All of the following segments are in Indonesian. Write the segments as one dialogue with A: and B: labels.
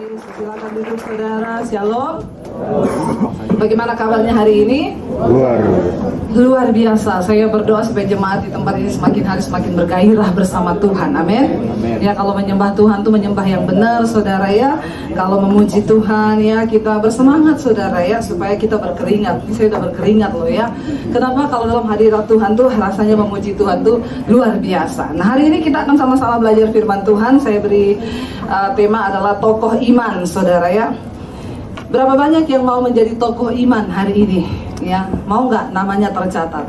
A: Baik, silakan duduk saudara. Shalom. Bagaimana kabarnya hari ini? Luar biasa. Saya berdoa supaya jemaat di tempat ini semakin hari semakin bergairah bersama Tuhan. Amin. Ya, kalau menyembah Tuhan itu menyembah yang benar, saudara ya. Kalau memuji Tuhan ya, kita bersemangat saudara ya, supaya kita berkeringat. Ini saya sudah berkeringat loh ya. Kenapa? Kalau dalam hadirat Tuhan tuh rasanya memuji Tuhan tuh luar biasa. Nah, hari ini kita akan sama-sama belajar firman Tuhan. Saya beri tema adalah tokoh iman, saudara ya. Berapa banyak yang mau menjadi tokoh iman hari ini? Ya, mau nggak namanya tercatat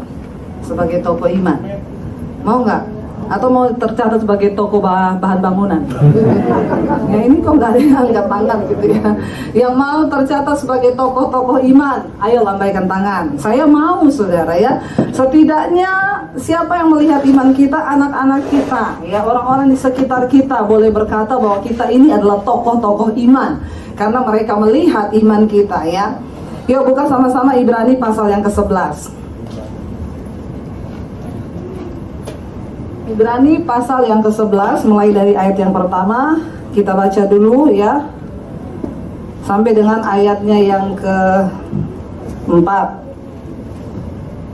A: sebagai tokoh iman? Mau nggak? Atau mau tercatat sebagai tokoh bahan bangunan? Ya ini kok nggak ada yang angkat tangan gitu ya. Yang mau tercatat sebagai tokoh-tokoh iman, ayo lambaikan tangan. Saya mau saudara ya. Setidaknya siapa yang melihat iman kita, anak-anak kita, ya orang-orang di sekitar kita boleh berkata bahwa kita ini adalah tokoh-tokoh iman. Karena mereka melihat iman kita ya. Yuk buka sama-sama Ibrani pasal yang ke-11. Ibrani pasal yang ke-11 mulai dari ayat yang pertama. Kita baca dulu ya, sampai dengan ayatnya yang ke-4.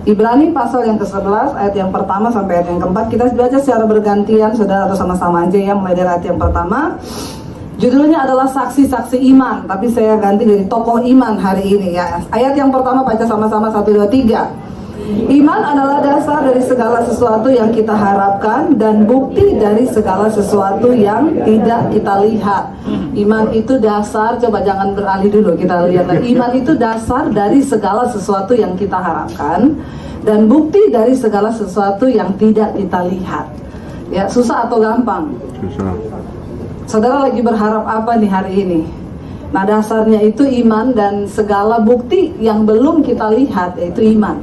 A: Ibrani pasal yang ke-11 ayat yang pertama sampai ayat yang ke-4. Kita baca secara bergantian saudara, atau sama-sama aja ya, mulai dari ayat yang pertama. Judulnya adalah saksi-saksi iman, tapi saya ganti dari tokoh iman hari ini ya. Ayat yang pertama baca sama-sama 1, 2, 3. Iman adalah dasar dari segala sesuatu yang kita harapkan dan bukti dari segala sesuatu yang tidak kita lihat. Iman itu dasar, coba jangan beralih dulu, kita lihat lagi. Iman itu dasar dari segala sesuatu yang kita harapkan dan bukti dari segala sesuatu yang tidak kita lihat. Ya, susah atau gampang? Susah. Saudara lagi berharap apa nih hari ini? Nah, dasarnya itu iman dan segala bukti yang belum kita lihat, yaitu iman.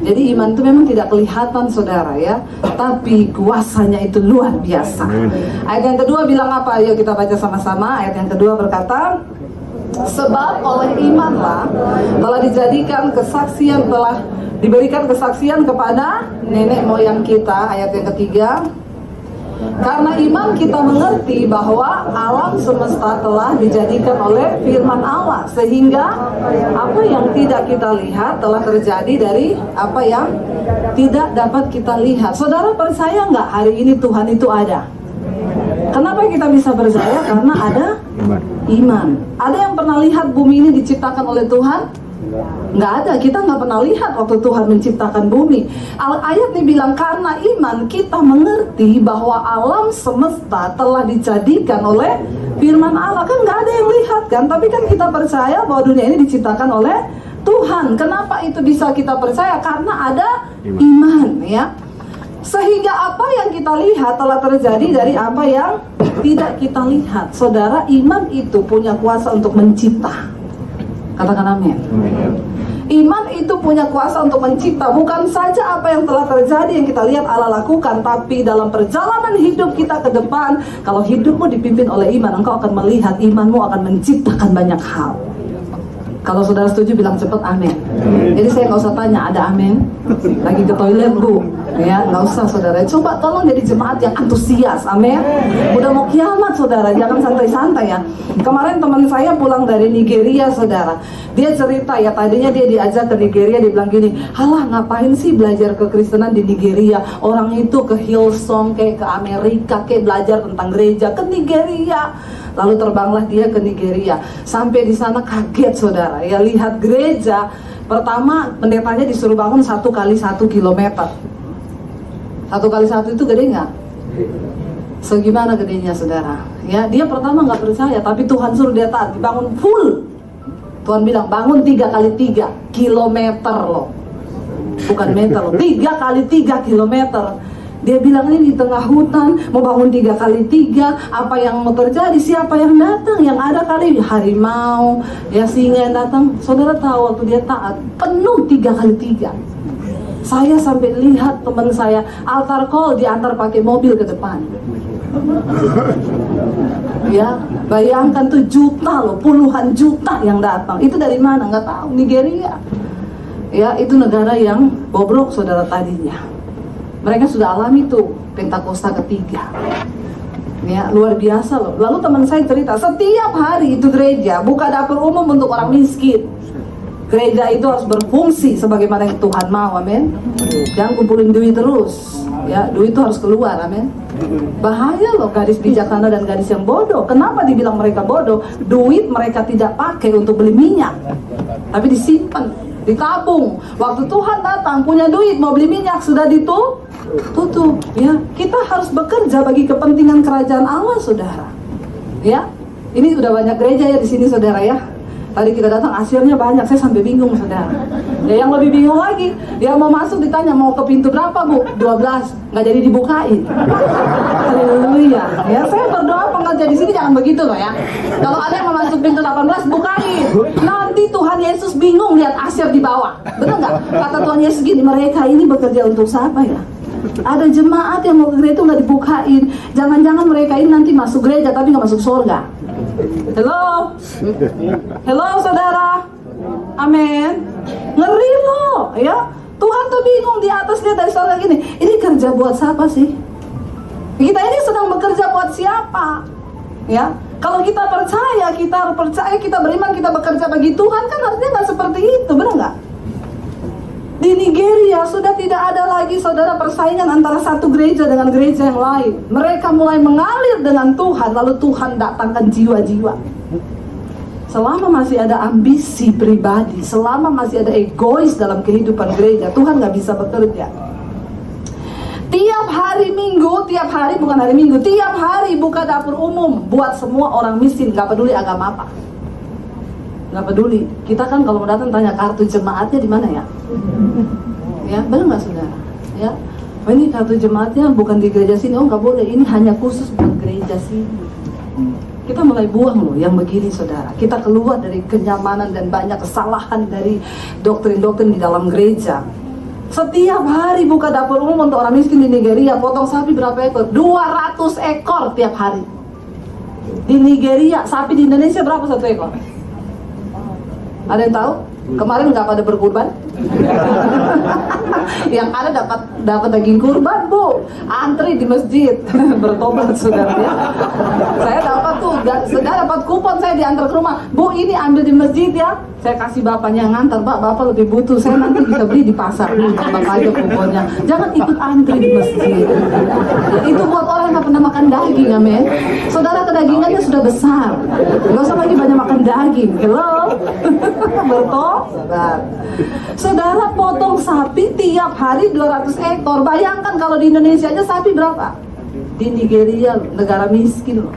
A: Jadi iman itu memang tidak kelihatan saudara ya, tapi kuasanya itu luar biasa. Ayat yang kedua bilang apa? Ayo kita baca sama-sama. Ayat yang kedua berkata, sebab oleh imanlah telah dijadikan kesaksian, telah diberikan kesaksian kepada nenek moyang kita. Ayat yang ketiga, karena iman kita mengerti bahwa alam semesta telah dijadikan oleh firman Allah, sehingga apa yang tidak kita lihat telah terjadi dari apa yang tidak dapat kita lihat. Saudara percaya nggak hari ini Tuhan itu ada? Kenapa kita bisa percaya? Karena ada iman. Ada yang pernah lihat bumi ini diciptakan oleh Tuhan? Nggak ada, kita nggak pernah lihat waktu Tuhan menciptakan bumi. Ayat ini bilang karena iman kita mengerti bahwa alam semesta telah dijadikan oleh firman Allah. Kan nggak ada yang lihat kan, tapi kan kita percaya bahwa dunia ini diciptakan oleh Tuhan. Kenapa itu bisa kita percaya? Karena ada iman ya. Sehingga apa yang kita lihat telah terjadi dari apa yang tidak kita lihat. Saudara, iman itu punya kuasa untuk mencipta. Katakan amin. Iman itu punya kuasa untuk mencipta. Bukan saja apa yang telah terjadi yang kita lihat Allah lakukan, tapi dalam perjalanan hidup kita ke depan, kalau hidupmu dipimpin oleh iman, engkau akan melihat imanmu akan menciptakan banyak hal. Kalau saudara setuju bilang cepet amin. Jadi saya nggak usah tanya ada amin. Lagi ke toilet bu, ya nggak usah saudara. Coba tolong jadi jemaat yang antusias, amin. Udah mau kiamat saudara, jangan santai-santai ya. Kemarin teman saya pulang dari Nigeria saudara. Dia cerita ya, tadinya dia diajak ke Nigeria, dia bilang gini, halah ngapain sih belajar kekristenan di Nigeria? Orang itu ke Hillsong, kayak ke Amerika, kayak belajar tentang gereja, ke Nigeria. Lalu terbanglah dia ke Nigeria. Sampai di sana kaget saudara. Ya lihat gereja. Pertama pendetanya disuruh bangun 1 kali 1 kilometer. 1 kali 1 itu gede nggak? Segimana gedenya saudara? Ya dia pertama nggak percaya, tapi Tuhan suruh dia taat, dibangun full. Tuhan bilang bangun 3 kali 3 kilometer loh. Bukan meter loh. 3 kali 3 kilometer. Dia bilang ini di tengah hutan, mau bangun 3 kali 3, apa yang mau terjadi, siapa yang datang, yang ada kali harimau, ya singa yang datang. Saudara tahu waktu dia taat, penuh 3 kali 3. Saya sampai lihat teman saya, altar call diantar pakai mobil ke depan. Ya, bayangkan tuh juta loh, puluhan juta yang datang. Itu dari mana? Nggak tahu, Nigeria. Ya, itu negara yang bobrok saudara tadinya. Mereka sudah alami tuh Pentakosta ketiga. Ya, luar biasa loh. Lalu teman saya cerita, setiap hari itu gereja buka dapur umum untuk orang miskin. Gereja itu harus berfungsi sebagaimana yang Tuhan mau, amin. Jangan kumpulin duit terus, ya, duit itu harus keluar, amin. Bahaya loh gadis bijaksana dan gadis yang bodoh. Kenapa dibilang mereka bodoh? Duit mereka tidak pakai untuk beli minyak, tapi disimpan, ditabung. Waktu Tuhan datang punya duit mau beli minyak sudah tutup, ya. Kita harus bekerja bagi kepentingan kerajaan Allah, saudara. Ya, ini udah banyak gereja ya di sini, saudara ya. Tadi kita datang hasilnya banyak, saya sampai bingung, saudara. Ya, yang lebih bingung lagi, dia mau masuk ditanya mau ke pintu berapa, Bu? 12, nggak jadi dibukain. Haleluya. Ya, saya berdoa pengajar di sini jangan begitu loh ya. Kalau ada yang mau masuk pintu 18, bukain. Nanti Tuhan Yesus bingung lihat Asyir di bawah. Benar nggak? Kata Tuhan Yesus gini, mereka ini bekerja untuk siapa ya? Ada jemaat yang mau ke gereja itu nggak dibukain. Jangan-jangan mereka ini nanti masuk gereja tapi nggak masuk surga. Hello saudara, amin. Ngeri loh, ya. Tuhan tuh bingung di atas lihat dari surga gini. Ini kerja buat siapa sih? Kita ini sedang bekerja buat siapa? Ya, kalau kita percaya, kita beriman, kita bekerja bagi Tuhan, kan artinya nggak seperti itu, benar nggak? Di Nigeria sudah tidak ada lagi, saudara, persaingan antara satu gereja dengan gereja yang lain. Mereka mulai mengalir dengan Tuhan, lalu Tuhan datangkan jiwa-jiwa. Selama masih ada ambisi pribadi, selama masih ada egois dalam kehidupan gereja, Tuhan nggak bisa bekerja. Tiap hari Minggu, tiap hari buka dapur umum buat semua orang miskin, nggak peduli agama apa. Nggak peduli. Kita kan kalau mau datang tanya kartu jemaatnya di mana ya? Ya, benar nggak saudara? Ya, oh, ini kartu jemaatnya bukan di gereja sini. Oh, nggak boleh. Ini hanya khusus buat gereja sini. Kita mulai buang loh yang begini, saudara. Kita keluar dari kenyamanan dan banyak kesalahan dari doktrin-doktrin di dalam gereja. Setiap hari buka dapur umum untuk orang miskin di Nigeria. Potong sapi berapa ekor? 200 ekor tiap hari. Di Nigeria, sapi di Indonesia berapa satu ekor? Ada yang tahu? Kemarin nggak pada berkurban? Yang ada dapat daging kurban, Bu. Antri di masjid bertobat, saudara ya. Saya dapat kupon, saya diantar ke rumah. Bu, ini ambil di masjid ya. Saya kasih bapaknya yang ngantar, Pak, bapak lebih butuh. Saya nanti bisa beli di pasar. Bapak aja kuponnya. Jangan ikut antri di masjid. Itu buat orang yang nggak pernah makan daging, amin. Saudara, kedagingannya sudah besar. Nggak usah lagi banyak makan daging. Hello, bertobat. Saudara, potong sapi tiap hari 200 ekor. Bayangkan kalau di Indonesia aja sapi berapa? Di Nigeria, negara miskin loh.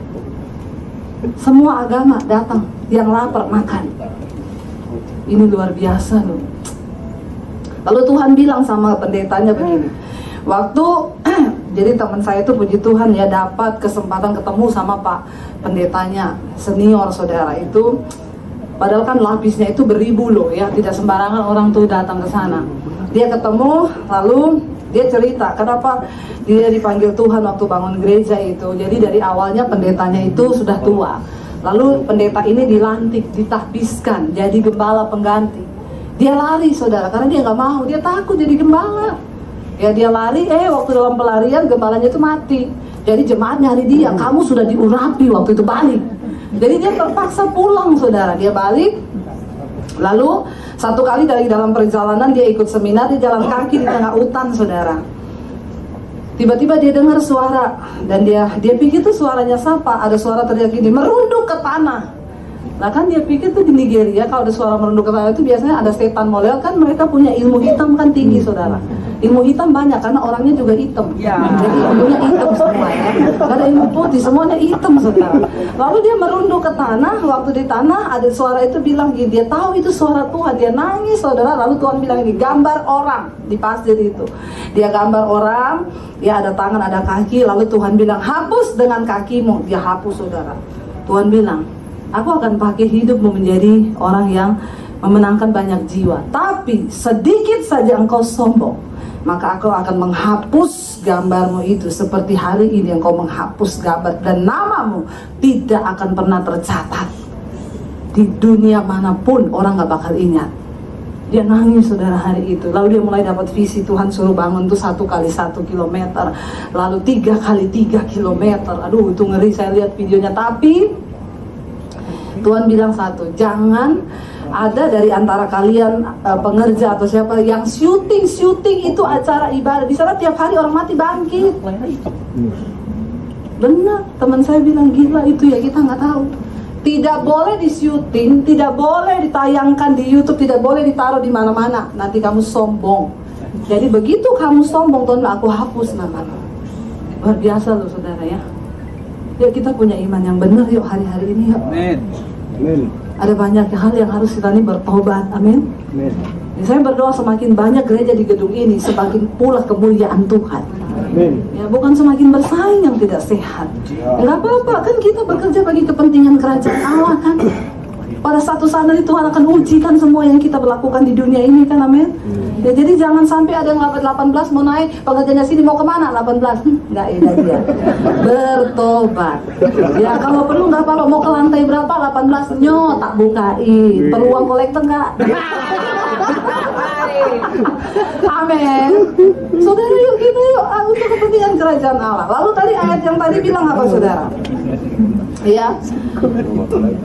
A: Semua agama datang, yang lapar makan. Ini luar biasa loh. Lalu Tuhan bilang sama pendetanya begini. Waktu jadi teman saya itu puji Tuhan ya dapat kesempatan ketemu sama Pak pendetanya senior, saudara itu. Padahal kan lapisnya itu beribu loh ya, tidak sembarangan orang tuh datang ke sana. Dia ketemu, lalu dia cerita kenapa dia dipanggil Tuhan waktu bangun gereja itu. Jadi dari awalnya pendetanya itu sudah tua. Lalu pendeta ini dilantik, ditahbiskan jadi gembala pengganti. Dia lari, saudara, karena dia nggak mau, dia takut jadi gembala. Ya dia lari, waktu dalam pelarian gembalanya itu mati. Jadi jemaat nyari dia, kamu sudah diurapi waktu itu, balik. Jadi dia terpaksa pulang, saudara. Dia balik. Lalu satu kali dari dalam perjalanan dia ikut seminar, dia jalan kaki di tengah hutan, saudara. Tiba-tiba dia dengar suara dan dia pikir tuh suaranya siapa? Ada suara teriak gini, merunduk ke tanah. Nah kan dia pikir tuh di Nigeria kalau ada suara merunduk ke tanah itu biasanya ada setan molel, kan mereka punya ilmu hitam kan tinggi, saudara. Ilmu hitam banyak karena orangnya juga hitam. Jadi ilmunya hitam semua ya. Gak ada ilmu putih, semuanya hitam, saudara. Lalu dia merunduk ke tanah. Waktu di tanah ada suara itu bilang gini, dia tahu itu suara Tuhan. Dia nangis, saudara. Lalu Tuhan bilang ini, gambar orang di pasir itu. Dia gambar orang, ya ada tangan, ada kaki. Lalu Tuhan bilang, hapus dengan kakimu. Dia hapus, saudara. Tuhan bilang, aku akan pakai hidupmu menjadi orang yang memenangkan banyak jiwa. Tapi sedikit saja engkau sombong, maka aku akan menghapus gambarmu itu seperti hari ini engkau menghapus gambar, dan namamu tidak akan pernah tercatat di dunia manapun, orang gak bakal ingat. Dia nangis saudara hari itu. Lalu dia mulai dapat visi, Tuhan suruh bangun tuh 1 kali 1 kilometer, lalu 3 kali 3 kilometer. Aduh itu ngeri, saya lihat videonya. Tapi Tuhan bilang satu, jangan ada dari antara kalian pengerja atau siapa yang syuting itu acara ibadah. Di sana tiap hari orang mati bangkit. Benar, teman saya bilang gila itu ya, kita nggak tahu. Tidak boleh di-syuting, tidak boleh ditayangkan di YouTube, tidak boleh ditaruh di mana-mana. Nanti kamu sombong. Jadi begitu kamu sombong, Tuhan aku hapus namamu. Luar biasa loh saudara ya. Ya kita punya iman yang benar yuk hari-hari ini yuk.
B: Amin.
A: Ada banyak hal yang harus kita ini bertobat. Amin. Saya berdoa semakin banyak gereja di gedung ini, semakin pula kemuliaan Tuhan. Ya, bukan semakin bersaing yang tidak sehat. Enggak apa-apa, kan kita bekerja bagi kepentingan kerajaan Allah kan. Pada satu saat nanti Tuhan akan ujikan semua yang kita berlakukan di dunia ini kan, amin. Ya, jadi jangan sampai ada yang 18 mau naik, pekerjanya sini mau kemana 18? Enggak enak dia. Bertobat. Ya kalau perlu nggak apa-apa, mau ke lantai berapa 18? Nyo tak bukain. Perlu uang kolektor nggak? Amin. Saudara yuk kita yuk untuk kepentingan kerajaan Allah. Lalu tadi ayat yang tadi bilang apa saudara? Ya,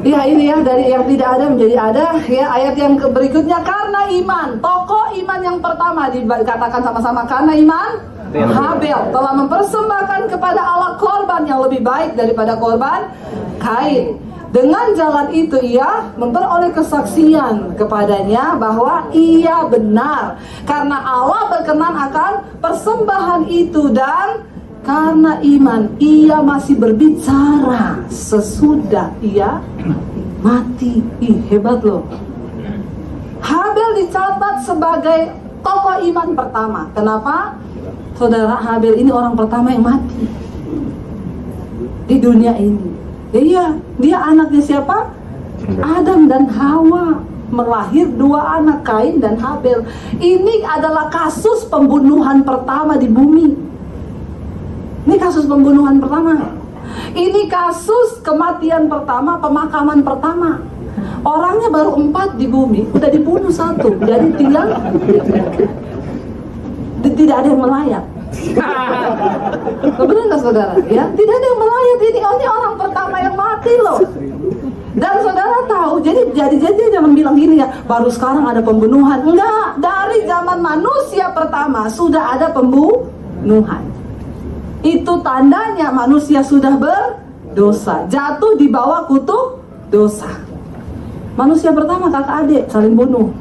A: ya ini ya, dari yang tidak ada menjadi ada. Ya, ayat yang berikutnya, karena iman. Tokoh iman yang pertama dikatakan sama-sama, karena iman Habel telah mempersembahkan kepada Allah korban yang lebih baik daripada korban Kain. Dengan jalan itu ia memperoleh kesaksian kepadanya bahwa ia benar, karena Allah berkenan akan persembahan itu, dan karena iman ia masih berbicara sesudah ia mati. Ih, hebat loh. Habel dicatat sebagai tokoh iman pertama. Kenapa? Saudara, Habel ini orang pertama yang mati di dunia ini. Iya, dia anaknya siapa? Adam dan Hawa, melahir 2 anak, Kain dan Habel. Ini adalah kasus pembunuhan pertama di bumi. Ini kasus pembunuhan pertama. Ini kasus kematian pertama, pemakaman pertama. Orangnya baru 4 di bumi, udah dibunuh 1. Jadi tidak ada yang melayat. Benar nggak saudara? Ya, tidak ada yang melayat. Ini orang pertama yang mati loh. Dan saudara tahu, jadi jangan bilang gini ya, baru sekarang ada pembunuhan. Enggak, dari zaman manusia pertama sudah ada pembunuhan. Itu tandanya manusia sudah berdosa, jatuh di bawah kutuk dosa. Manusia pertama kakak adik saling bunuh.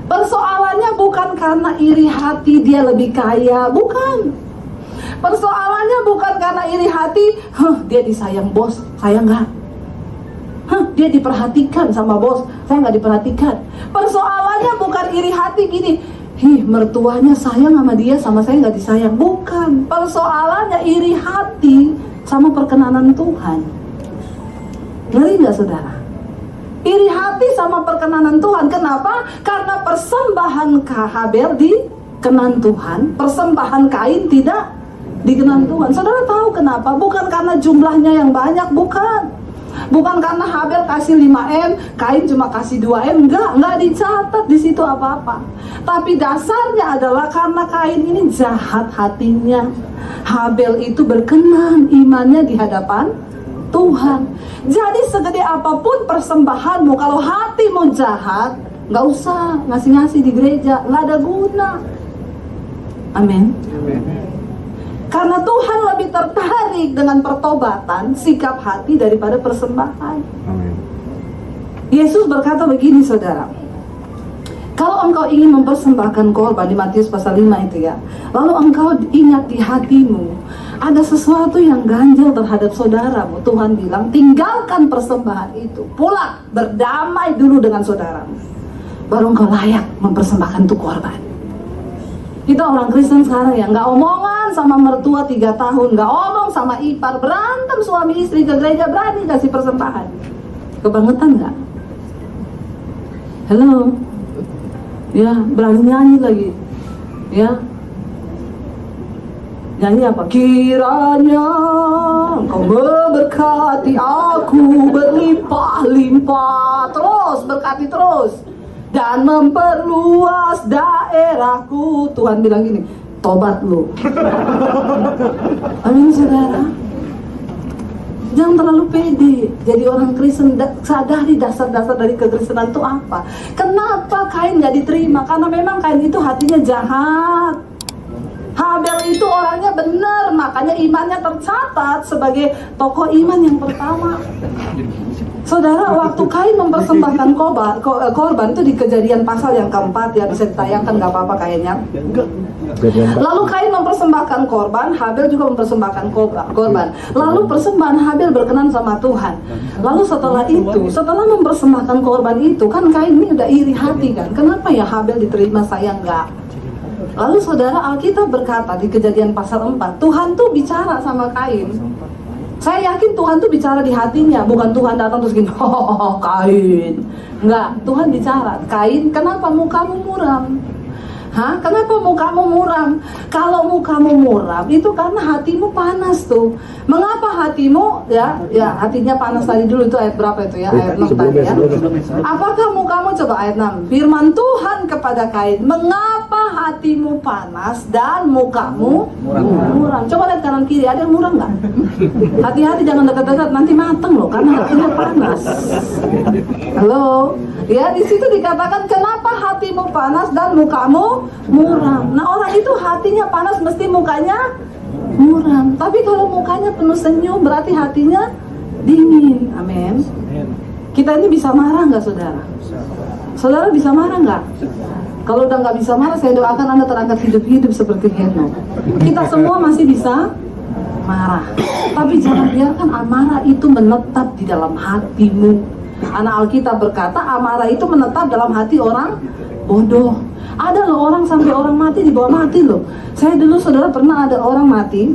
A: Persoalannya bukan karena iri hati dia lebih kaya, bukan. Persoalannya bukan karena iri hati, dia disayang bos, saya enggak. Dia diperhatikan sama bos, saya enggak diperhatikan. Persoalannya bukan iri hati gini, mertuanya sayang sama dia, sama saya enggak disayang. Bukan. Persoalannya iri hati sama perkenanan Tuhan. Ngeri enggak saudara? Iri hati sama perkenanan Tuhan. Kenapa? Karena persembahan Habel dikenan Tuhan, persembahan Kain tidak dikenan Tuhan. Saudara tahu kenapa? Bukan karena jumlahnya yang banyak, bukan. Bukan karena Habel kasih 5M, Kain cuma kasih 2M. Enggak dicatat di situ apa-apa. Tapi dasarnya adalah karena Kain ini jahat hatinya, Habel itu berkenan imannya di hadapan Tuhan. Jadi segede apapun persembahanmu, kalau hatimu jahat, nggak usah ngasih-ngasih di gereja, nggak ada guna. Amin. Karena Tuhan lebih tertarik dengan pertobatan, sikap hati daripada persembahan.
B: Amin.
A: Yesus berkata begini saudara, kalau engkau ingin mempersembahkan korban, di Matius pasal 5 itu ya, lalu engkau ingat di hatimu ada sesuatu yang ganjil terhadap saudaramu, Tuhan bilang tinggalkan persembahan itu, pulang berdamai dulu dengan saudaramu, baru engkau layak mempersembahkan itu korban. Kita orang Kristen sekarang ya, nggak omongan sama mertua 3 tahun, nggak omong sama ipar, berantem suami istri ke gereja, berani kasih persembahan. Kebangetan nggak? Halo? Ya, berani nyanyi lagi. Ya, nyanyi apa? Kiranya engkau memberkati aku berlimpah-limpah. Terus berkati terus. dan memperluas daerahku. Tuhan bilang gini, tobat lu. Amin saudara. Jangan terlalu pede. Jadi orang Kristen, sadari dasar-dasar dari kekristenan itu apa. Kenapa Kain gak diterima? Karena memang Kain itu hatinya jahat. Habel itu orangnya benar, makanya imannya tercatat sebagai tokoh iman yang pertama. Saudara, waktu Kain mempersembahkan korban itu di Kejadian pasal yang keempat, ya bisa ditayangkan, gak apa-apa kayaknya. Lalu Kain mempersembahkan korban, Habel juga mempersembahkan korban. Lalu persembahan Habel berkenan sama Tuhan. Lalu setelah itu, setelah mempersembahkan korban itu, kan Kain ini udah iri hati kan. Kenapa ya Habel diterima, saya enggak? Lalu saudara, Alkitab berkata di Kejadian pasal 4, Tuhan tuh bicara sama Kain. Saya yakin Tuhan tuh bicara di hatinya, bukan Tuhan datang terus gini, oh Kain. Enggak, Tuhan bicara, Kain, kenapa mukamu muram? Hah? Kenapa mukamu muram? Kalau mukamu muram itu karena hatimu panas tuh. Mengapa hatimu hatinya panas tadi dulu, itu ayat berapa itu ya? Ayat 6 tadi ya. Apakah mukamu, coba ayat 6. Firman Tuhan kepada Kain, mengapa hatimu panas dan mukamu muram? Coba lihat kanan kiri, ada yang muram nggak? Hati-hati, jangan dekat-dekat, nanti mateng loh karena hatinya panas. Halo? Ya, di situ dikatakan kenapa hatimu panas dan mukamu muram. Nah, orang itu hatinya panas mesti mukanya muram. Tapi kalau mukanya penuh senyum berarti hatinya dingin. Amin. Kita ini bisa marah nggak, saudara? Saudara bisa marah nggak? Kalau udah nggak bisa marah, saya doakan Anda terangkat hidup-hidup seperti Henok. Kita semua masih bisa marah. Tapi jangan biarkan amarah itu menetap di dalam hatimu. Anak Alkitab berkata amarah itu menetap dalam hati orang bodoh. Ada loh orang sampai orang mati dibawa mati loh. Saya dulu, saudara, pernah ada orang mati,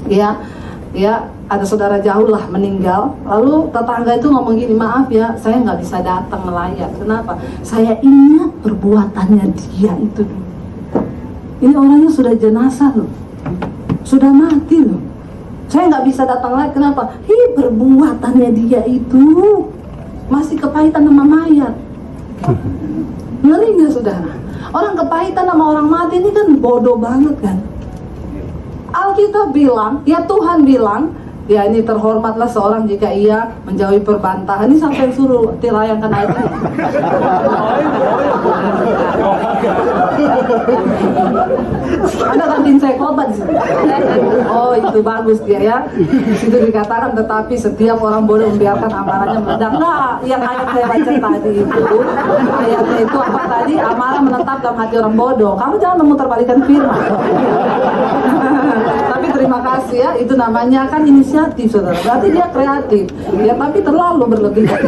A: ya ada saudara jauh lah meninggal. Lalu tetangga itu ngomong gini, maaf ya, saya nggak bisa datang melayat. Kenapa? Saya ingat perbuatannya dia itu. Ini orangnya sudah jenazah loh, sudah mati loh. Saya nggak bisa datang lagi. Kenapa? Perbuatannya dia itu masih kepahitan sama mayat. Ngeri nggak, saudara? Orang kepahitan sama orang mati ini kan bodoh banget kan. Alkitab bilang, ya Tuhan bilang, ya ini terhormatlah seorang jika ia menjauhi perbantahan. Ini sampai suruh dilayangkan ayat ini. Anda gantiin saya khotbah di sini. Oh, itu bagus dia ya. Di situ dikatakan, tetapi setiap orang bodoh membiarkan amarahnya meledak. Enggak, yang ayat saya baca tadi itu, ayatnya itu apa tadi? Amarah menetap dalam hati orang bodoh. Kamu jangan memutarbalikkan firman. Tapi terima kasih ya, itu namanya kan inisiatif, saudara. Berarti dia kreatif. Ya, tapi terlalu berlebihan.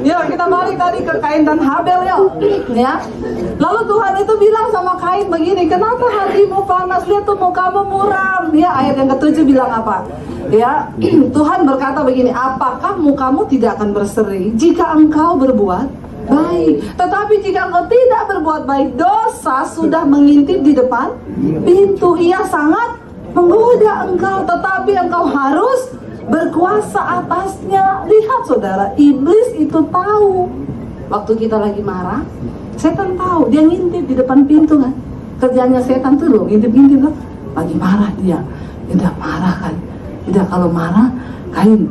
A: Yuk kita balik tadi ke Kain dan Habel yuk, ya. Lalu Tuhan itu bilang sama Kain begini, kenapa hatimu panas, lihat tuh mukamu muram. Ya, ayat yang ke-7 bilang apa? Ya, Tuhan berkata begini, apakah mukamu tidak akan berseri jika engkau berbuat baik? Tetapi jika engkau tidak berbuat baik, dosa sudah mengintip di depan pintu. Ia sangat menggoda engkau, tetapi engkau harus berkuasa atasnya. Lihat saudara, iblis itu tahu waktu kita lagi marah. Setan tahu, dia ngintip di depan pintu kan. Kerjanya setan tuh loh, ngintip-ngintip kan. Lagi marah dia, udah marah kan. Udah kalau marah, Kain,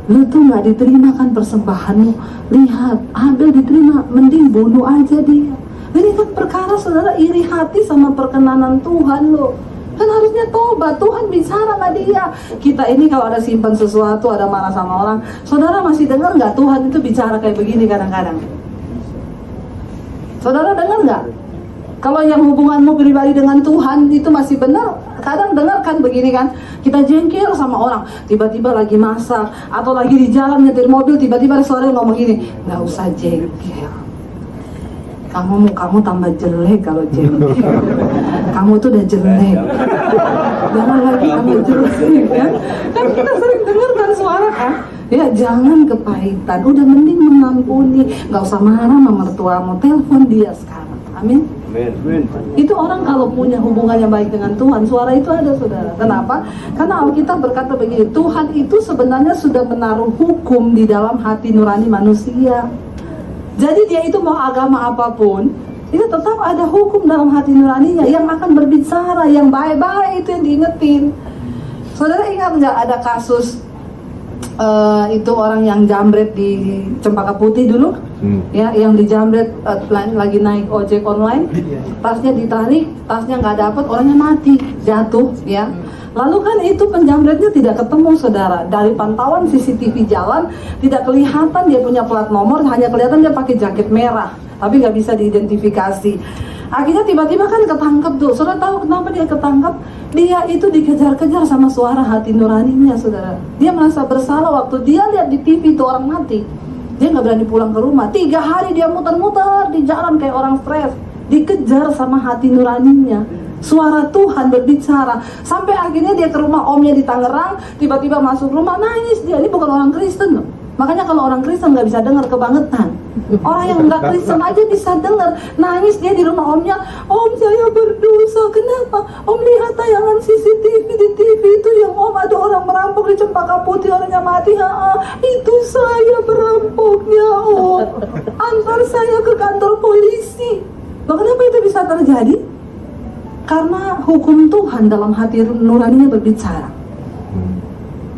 A: lu tuh gak diterima kan persembahanmu. Lihat, Habel diterima, mending bunuh aja dia. Ini kan perkara saudara iri hati sama perkenanan Tuhan loh. Kan harusnya tobat, Tuhan bicara sama dia. Kita ini kalau ada simpan sesuatu, ada marah sama orang, saudara masih dengar nggak Tuhan itu bicara kayak begini kadang-kadang? Saudara dengar nggak? Kalau yang hubunganmu pribadi dengan Tuhan itu masih benar, kadang dengar kan begini kan, kita jengkel sama orang, tiba-tiba lagi masak atau lagi di jalan nyetir mobil, tiba-tiba ada suara yang ngomong gini, nggak usah jengkel. Kamu tambah jelek kalau jengkel. Kamu tuh udah jelek. Jangan lagi kamu jelek ya. Kan kita sering dengar kan suara kan. Ya jangan kepahitan. Udah mending mengampuni. Gak usah marah sama mertuamu. Telepon dia sekarang. Amin. Amin. Itu orang kalau punya hubungannya baik dengan Tuhan, suara itu ada, saudara. Kenapa? Karena Alkitab berkata begini, Tuhan itu sebenarnya sudah menaruh hukum di dalam hati nurani manusia. Jadi dia itu mau agama apapun, itu tetap ada hukum dalam hati nuraninya yang akan berbicara, yang baik-baik itu yang diingetin. Saudara ingat nggak ada kasus itu orang yang jambret di Cempaka Putih dulu, ya, yang dijambret lagi naik ojek online, tasnya ditarik, tasnya nggak dapat, orangnya mati, jatuh, ya. Lalu kan itu penjamretnya tidak ketemu, saudara. Dari pantauan CCTV jalan tidak kelihatan dia punya plat nomor, hanya kelihatan dia pakai jaket merah, tapi nggak bisa diidentifikasi. Akhirnya tiba-tiba kan ketangkep tuh. Saudara tahu kenapa dia ketangkep? Dia itu dikejar-kejar sama suara hati nuraninya, saudara. Dia merasa bersalah waktu dia lihat di TV itu orang mati. Dia nggak berani pulang ke rumah. 3 hari dia muter-muter di jalan kayak orang stres, dikejar sama hati nuraninya. Suara Tuhan berbicara. Sampai akhirnya dia ke rumah omnya di Tangerang, tiba-tiba masuk rumah nangis dia. Ini bukan orang Kristen loh. Makanya kalau orang Kristen nggak bisa dengar kebangetan. Orang yang nggak Kristen aja bisa dengar. Nangis dia di rumah omnya. Om, saya berdosa. Kenapa? Om lihat tayangan CCTV di TV itu yang om ada orang merampok di Cempaka Putih, orangnya mati. Itu saya perampoknya, om. Antar saya ke kantor polisi. Loh, kenapa itu bisa terjadi? Karena hukum Tuhan dalam hati nuraninya berbicara.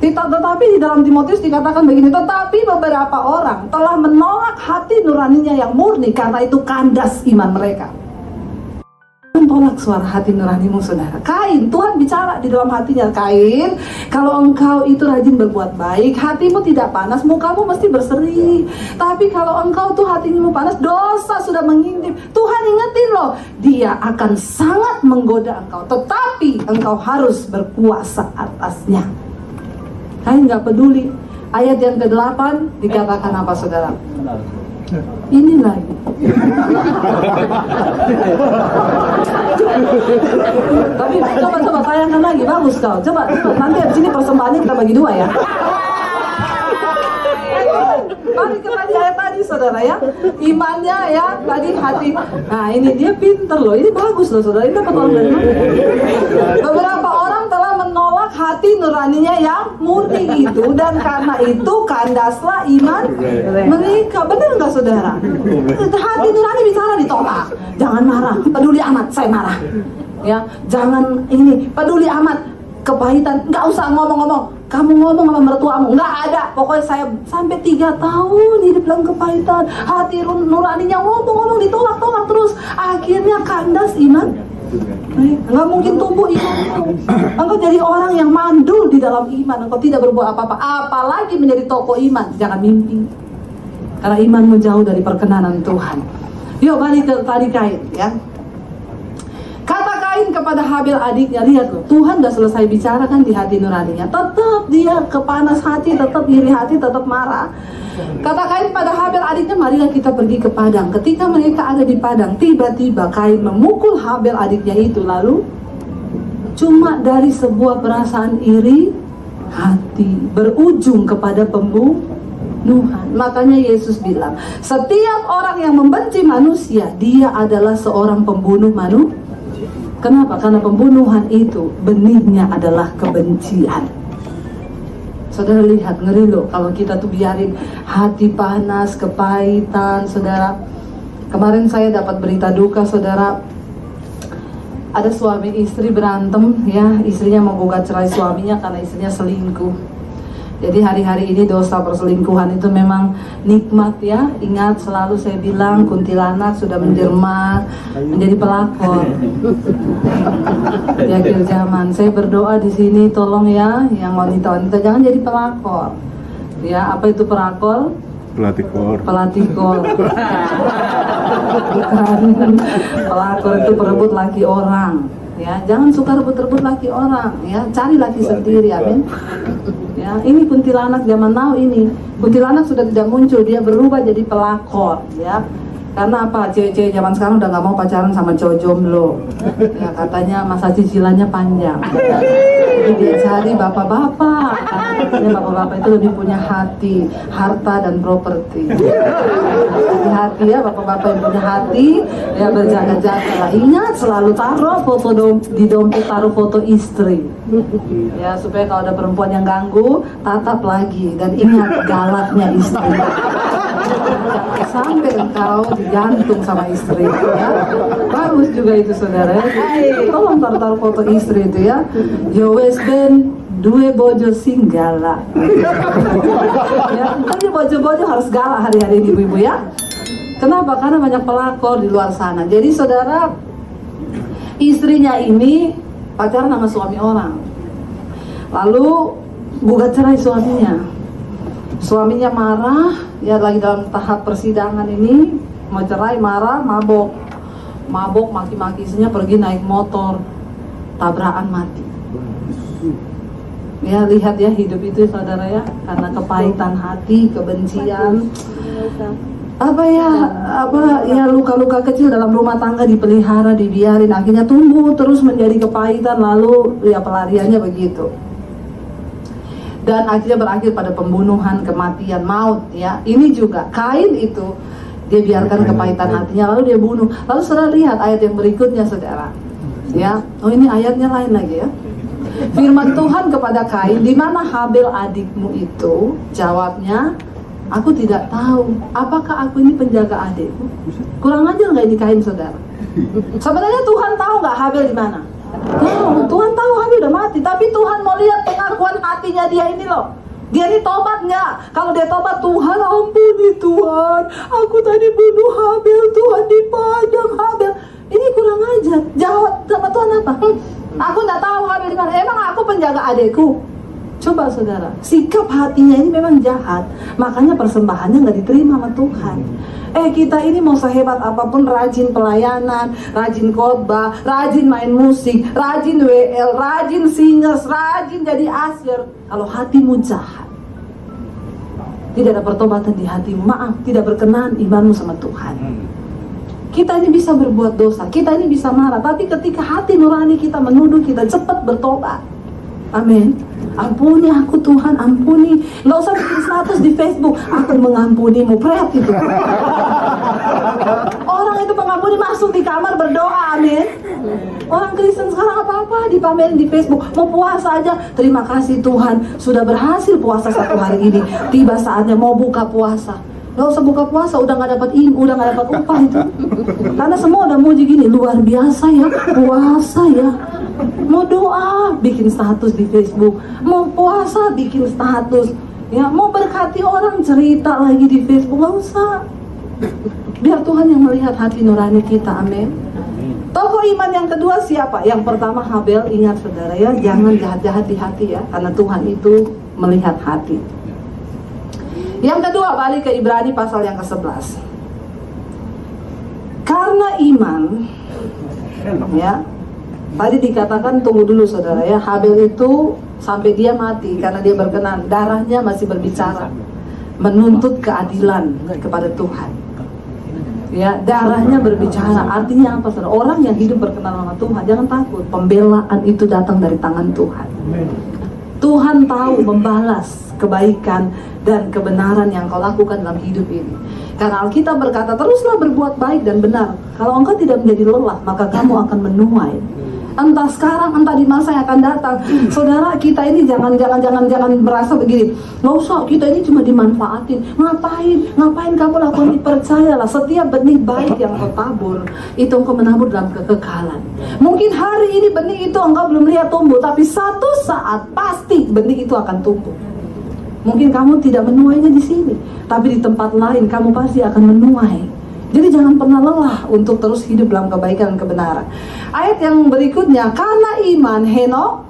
A: Tetapi di dalam Timotius dikatakan begini, tetapi beberapa orang telah menolak hati nuraninya yang murni, karena itu kandas iman mereka. Tolak suara hati nuranimu, saudara. Kain, Tuhan bicara di dalam hatinya. Kain, kalau engkau itu rajin berbuat baik, hatimu tidak panas, mukamu mesti berseri. Tapi kalau engkau tuh hatimu panas, dosa sudah mengintip. Tuhan ingetin loh, dia akan sangat menggoda engkau, tetapi engkau harus berkuasa atasnya. Kain gak peduli. Ayat yang ke-8 dikatakan apa, saudara? Ini lagi. Tapi coba tayangkan lagi, bagus kau. Coba nanti abis ini persembahannya kita bagi 2 ya. Mari ke tadi ayat tadi, saudara, ya. Imannya, ya, tadi hati. Nah, ini dia pinter loh. Ini bagus loh, saudara. Ini dapat orang dari mana? Beberapa orang telah menolak hati nuraninya yang murni itu, dan karena itu kandaslah iman mereka. Benar nggak, saudara? Hati nurani bicara ditolak. Jangan marah, peduli amat, saya marah. Ya, jangan ini, peduli amat, kepahitan, nggak usah ngomong-ngomong. Kamu ngomong sama mertuamu, nggak ada. Pokoknya saya sampai 3 tahun hidup dalam kepahitan. Hati nuraninya ngomong-ngomong, ditolak-tolak terus. Akhirnya kandas iman. Nggak mungkin tumbuh imanmu. Engkau jadi orang yang mandul di dalam iman. Engkau tidak berbuat apa-apa, apalagi menjadi tokoh iman. Jangan mimpi, karena imanmu jauh dari perkenanan Tuhan. Yuk balik ke tadi Kain, ya. Kata Kain kepada Habil adiknya, lihat loh, Tuhan udah selesai bicara kan di hati nuraninya. Tetap dia kepanas hati, tetap iri hati, tetap marah. Kata Kain pada Habil adiknya, marilah kita pergi ke padang. Ketika mereka ada di padang, tiba-tiba Kain memukul Habil adiknya itu. Lalu cuma dari sebuah perasaan iri hati berujung kepada pembunuhan. Makanya Yesus bilang, setiap orang yang membenci manusia, dia adalah seorang pembunuh manusia. Kenapa? Karena pembunuhan itu benihnya adalah kebencian. Saudara lihat, ngeri loh kalau kita tuh biarin hati panas, kepahitan, saudara. Kemarin saya dapat berita duka, saudara. Ada suami istri berantem, ya. Istrinya mau gugat cerai suaminya karena istrinya selingkuh. Jadi hari-hari ini dosa perselingkuhan itu memang nikmat, ya. Ingat, selalu saya bilang kuntilanak sudah menjelma menjadi pelakor di akhir zaman. Saya berdoa di sini, tolong ya, yang wanita-wanita jangan jadi pelakor. Ya, apa itu pelakor? Pelatih gol. Bukan. Pelakor itu perebut laki orang. Ya, jangan suka rebut-rebut laki orang, ya. Cari laki sendiri, amin. Ya, ini kuntilanak zaman now ini. Kuntilanak sudah tidak muncul, dia berubah jadi pelakor, ya. Karena apa? Cewek-cewek zaman sekarang udah nggak mau pacaran sama cowok jomblo. Ya, katanya masa cicilannya panjang. Jadi dia cari bapak-bapak. Katanya bapak-bapak itu lebih punya hati, harta dan properti. Hati-hati ya, bapak-bapak yang punya hati, ya berjaga-jaga lah. Ingat, selalu taruh foto di dompet, taruh foto istri. Ya, supaya kalau ada perempuan yang ganggu, tatap lagi dan ingat galaknya istri. Jangan sampai engkau digantung sama istri ya. Bagus juga itu saudara. Tolong taruh foto istri itu ya. Yo wes ben dua bojo sing galak. Ya, kan bojo-bojo harus galak hari-hari ini ibu-ibu ya. Kenapa? Karena banyak pelakor di luar sana. Jadi saudara, istrinya ini pacaran sama suami orang, lalu gugat cerai suaminya. Suaminya marah, ya lagi dalam tahap persidangan ini, mau cerai, marah, mabok, maki-maki istrinya, pergi naik motor, tabrakan mati. Ya lihat ya hidup itu saudara ya, karena kepahitan hati, kebencian, apa ya luka-luka kecil dalam rumah tangga dipelihara, dibiarin, akhirnya tumbuh terus menjadi kepahitan, lalu ya pelariannya begitu. Dan akhirnya berakhir pada pembunuhan, kematian, maut ya. Ini juga Kain itu dia biarkan kepahitan hatinya lalu dia bunuh. Lalu saudara lihat ayat yang berikutnya saudara. Ya, oh ini ayatnya lain lagi ya. Firman Tuhan kepada Kain, di mana Habel adikmu itu? Jawabnya, aku tidak tahu. Apakah aku ini penjaga adikmu? Kurang ajar nggak ini Kain saudara? Sebenarnya Tuhan tahu nggak Habel di mana? Tuhan tahu Habel udah mati, tapi Tuhan mau lihat pengakuan hatinya dia ini loh. Dia ini tobat nggak? Kalau dia tobat, Tuhan ampuni Tuhan, aku tadi bunuh Habel, Tuhan dipajang Habel. Ini kurang ajar. Jawab sama Tuhan apa? Aku nggak tahu Habel di mana. Emang aku penjaga adikku? Coba saudara, sikap hatinya ini memang jahat, makanya persembahannya nggak diterima sama Tuhan. Kita ini mau sehebat apapun, rajin pelayanan, rajin khotbah, rajin main musik, rajin WL, rajin singers, rajin jadi asyir, kalau hatimu jahat, tidak ada pertobatan di hatimu, maaf, tidak berkenan imanmu sama Tuhan. Kita ini bisa berbuat dosa, kita ini bisa marah, tapi ketika hati nurani kita menuduh, kita cepat bertobat. Amin. Ampuni aku Tuhan, ampuni. Nggak usah bikin status di Facebook, aku mengampunimu, pret itu. Orang itu mengampuni masuk di kamar berdoa, amin. Orang Kristen sekarang apa-apa dipamerin di Facebook. Mau puasa aja, terima kasih Tuhan sudah berhasil puasa 1 hari ini. Tiba saatnya mau buka puasa. Gak usah buka puasa, udah gak dapat udah gak dapat upah itu. Karena semua udah muji gini, luar biasa ya, puasa ya. Mau doa, bikin status di Facebook. Mau puasa, bikin status. Ya, mau berkati orang, cerita lagi di Facebook. Gak usah. Biar Tuhan yang melihat hati nurani kita, amin. Tokoh iman yang kedua siapa? Yang pertama Habel, ingat saudara ya, jangan jahat-jahat di hati ya, karena Tuhan itu melihat hati. Yang kedua, balik ke Ibrani pasal yang ke-11. Karena iman, ya, tadi dikatakan tunggu dulu saudara ya, Habel itu sampai dia mati karena dia berkenan, darahnya masih berbicara, menuntut keadilan kepada Tuhan. Ya, darahnya berbicara, artinya apa saudara? Orang yang hidup berkenan sama Tuhan, jangan takut, pembelaan itu datang dari tangan Tuhan. Tuhan tahu membalas kebaikan dan kebenaran yang kau lakukan dalam hidup ini. Karena Alkitab berkata, teruslah berbuat baik dan benar. Kalau engkau tidak menjadi lelah, maka kamu akan menuai. Entah sekarang, entah di masa yang akan datang. Saudara, kita ini jangan merasa begini. Nggak usah, kita ini cuma dimanfaatin. Ngapain kamu lakukan ini? Percayalah, setiap benih baik yang kau tabur, itu engkau menabur dalam kekekalan. Mungkin hari ini benih itu engkau belum lihat tumbuh, tapi satu saat pasti benih itu akan tumbuh. Mungkin kamu tidak menuainya di sini, tapi di tempat lain kamu pasti akan menuai. Jadi jangan pernah lelah untuk terus hidup dalam kebaikan dan kebenaran. Ayat yang berikutnya, karena iman Henokh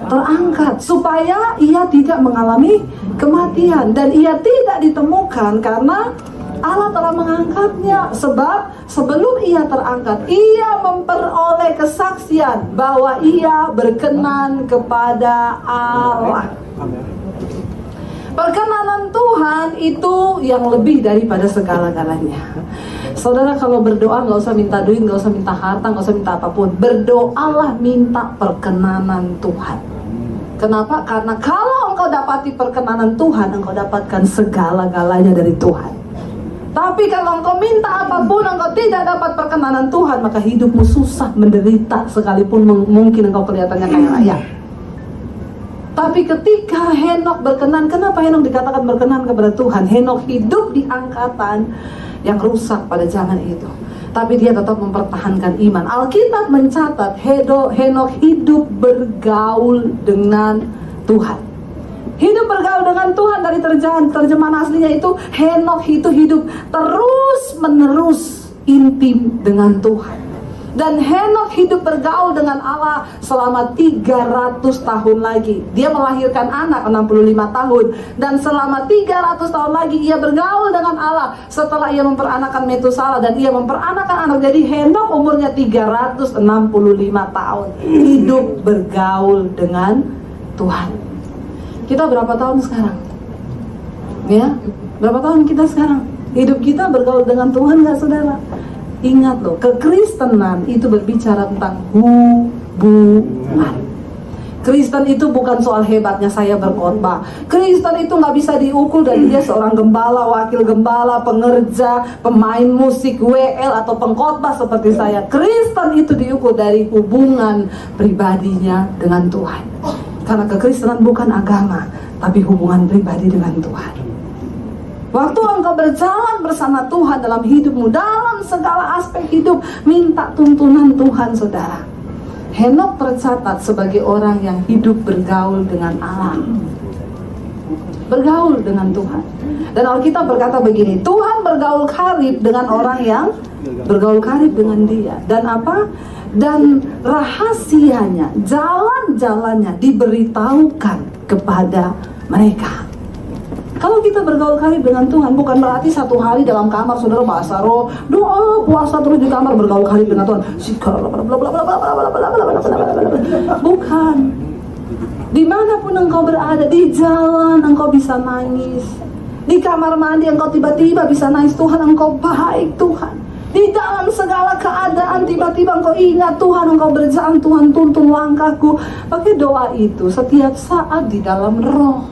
A: terangkat supaya ia tidak mengalami kematian, dan ia tidak ditemukan karena Allah telah mengangkatnya. Sebab sebelum ia terangkat, ia memperoleh kesaksian bahwa ia berkenan kepada Allah. Perkenanan Tuhan itu yang lebih daripada segala-galanya. Saudara, kalau berdoa nggak usah minta duit, nggak usah minta harta, nggak usah minta apapun. Berdoalah minta perkenanan Tuhan. Kenapa? Karena kalau engkau dapati perkenanan Tuhan, engkau dapatkan segala-galanya dari Tuhan. Tapi kalau engkau minta apapun, engkau tidak dapat perkenanan Tuhan, maka hidupmu susah, menderita, sekalipun mungkin engkau kelihatannya kaya raya. Tapi ketika Henokh berkenan, kenapa Henokh dikatakan berkenan kepada Tuhan? Henokh hidup di angkatan yang rusak pada zaman itu, tapi dia tetap mempertahankan iman. Alkitab mencatat Henokh hidup bergaul dengan Tuhan. Hidup bergaul dengan Tuhan, dari terjemahan aslinya itu Henokh itu hidup terus menerus intim dengan Tuhan. Dan Henokh hidup bergaul dengan Allah selama 300 tahun lagi. Dia melahirkan anak 65 tahun. Dan selama 300 tahun lagi ia bergaul dengan Allah. Setelah ia memperanakan Metusala dan ia memperanakan anak. Jadi Henokh umurnya 365 tahun. Hidup bergaul dengan Tuhan. Kita berapa tahun sekarang? Ya, berapa tahun kita sekarang? Hidup kita bergaul dengan Tuhan gak, saudara? Ingat loh, kekristenan itu berbicara tentang hubungan. Kristen itu bukan soal hebatnya saya berkhotbah. Kristen itu gak bisa diukur dari dia seorang gembala, wakil gembala, pengerja, pemain musik, WL, atau pengkhotbah seperti saya. Kristen itu diukur dari hubungan pribadinya dengan Tuhan. Karena kekristenan bukan agama, tapi hubungan pribadi dengan Tuhan. Waktu engkau berjalan bersama Tuhan dalam hidupmu, dalam segala aspek hidup, minta tuntunan Tuhan, saudara. Henokh tercatat sebagai orang yang hidup bergaul dengan Allah, bergaul dengan Tuhan. Dan Alkitab berkata begini, Tuhan bergaul karib dengan orang yang bergaul karib dengan dia. Dan apa? Dan rahasianya, jalan-jalannya diberitahukan kepada mereka. Kalau kita bergaul karib dengan Tuhan, bukan berarti satu hari dalam kamar saudara bahasa roh, doa, puasa terus di kamar bergaul karib dengan Tuhan. Bukan. Dimanapun engkau berada, di jalan engkau bisa nangis, di kamar mandi engkau tiba-tiba bisa nangis, Tuhan engkau baik Tuhan. Di dalam segala keadaan tiba-tiba engkau ingat Tuhan, engkau berjalan, Tuhan tuntun langkahku. Pakai doa itu setiap saat di dalam roh.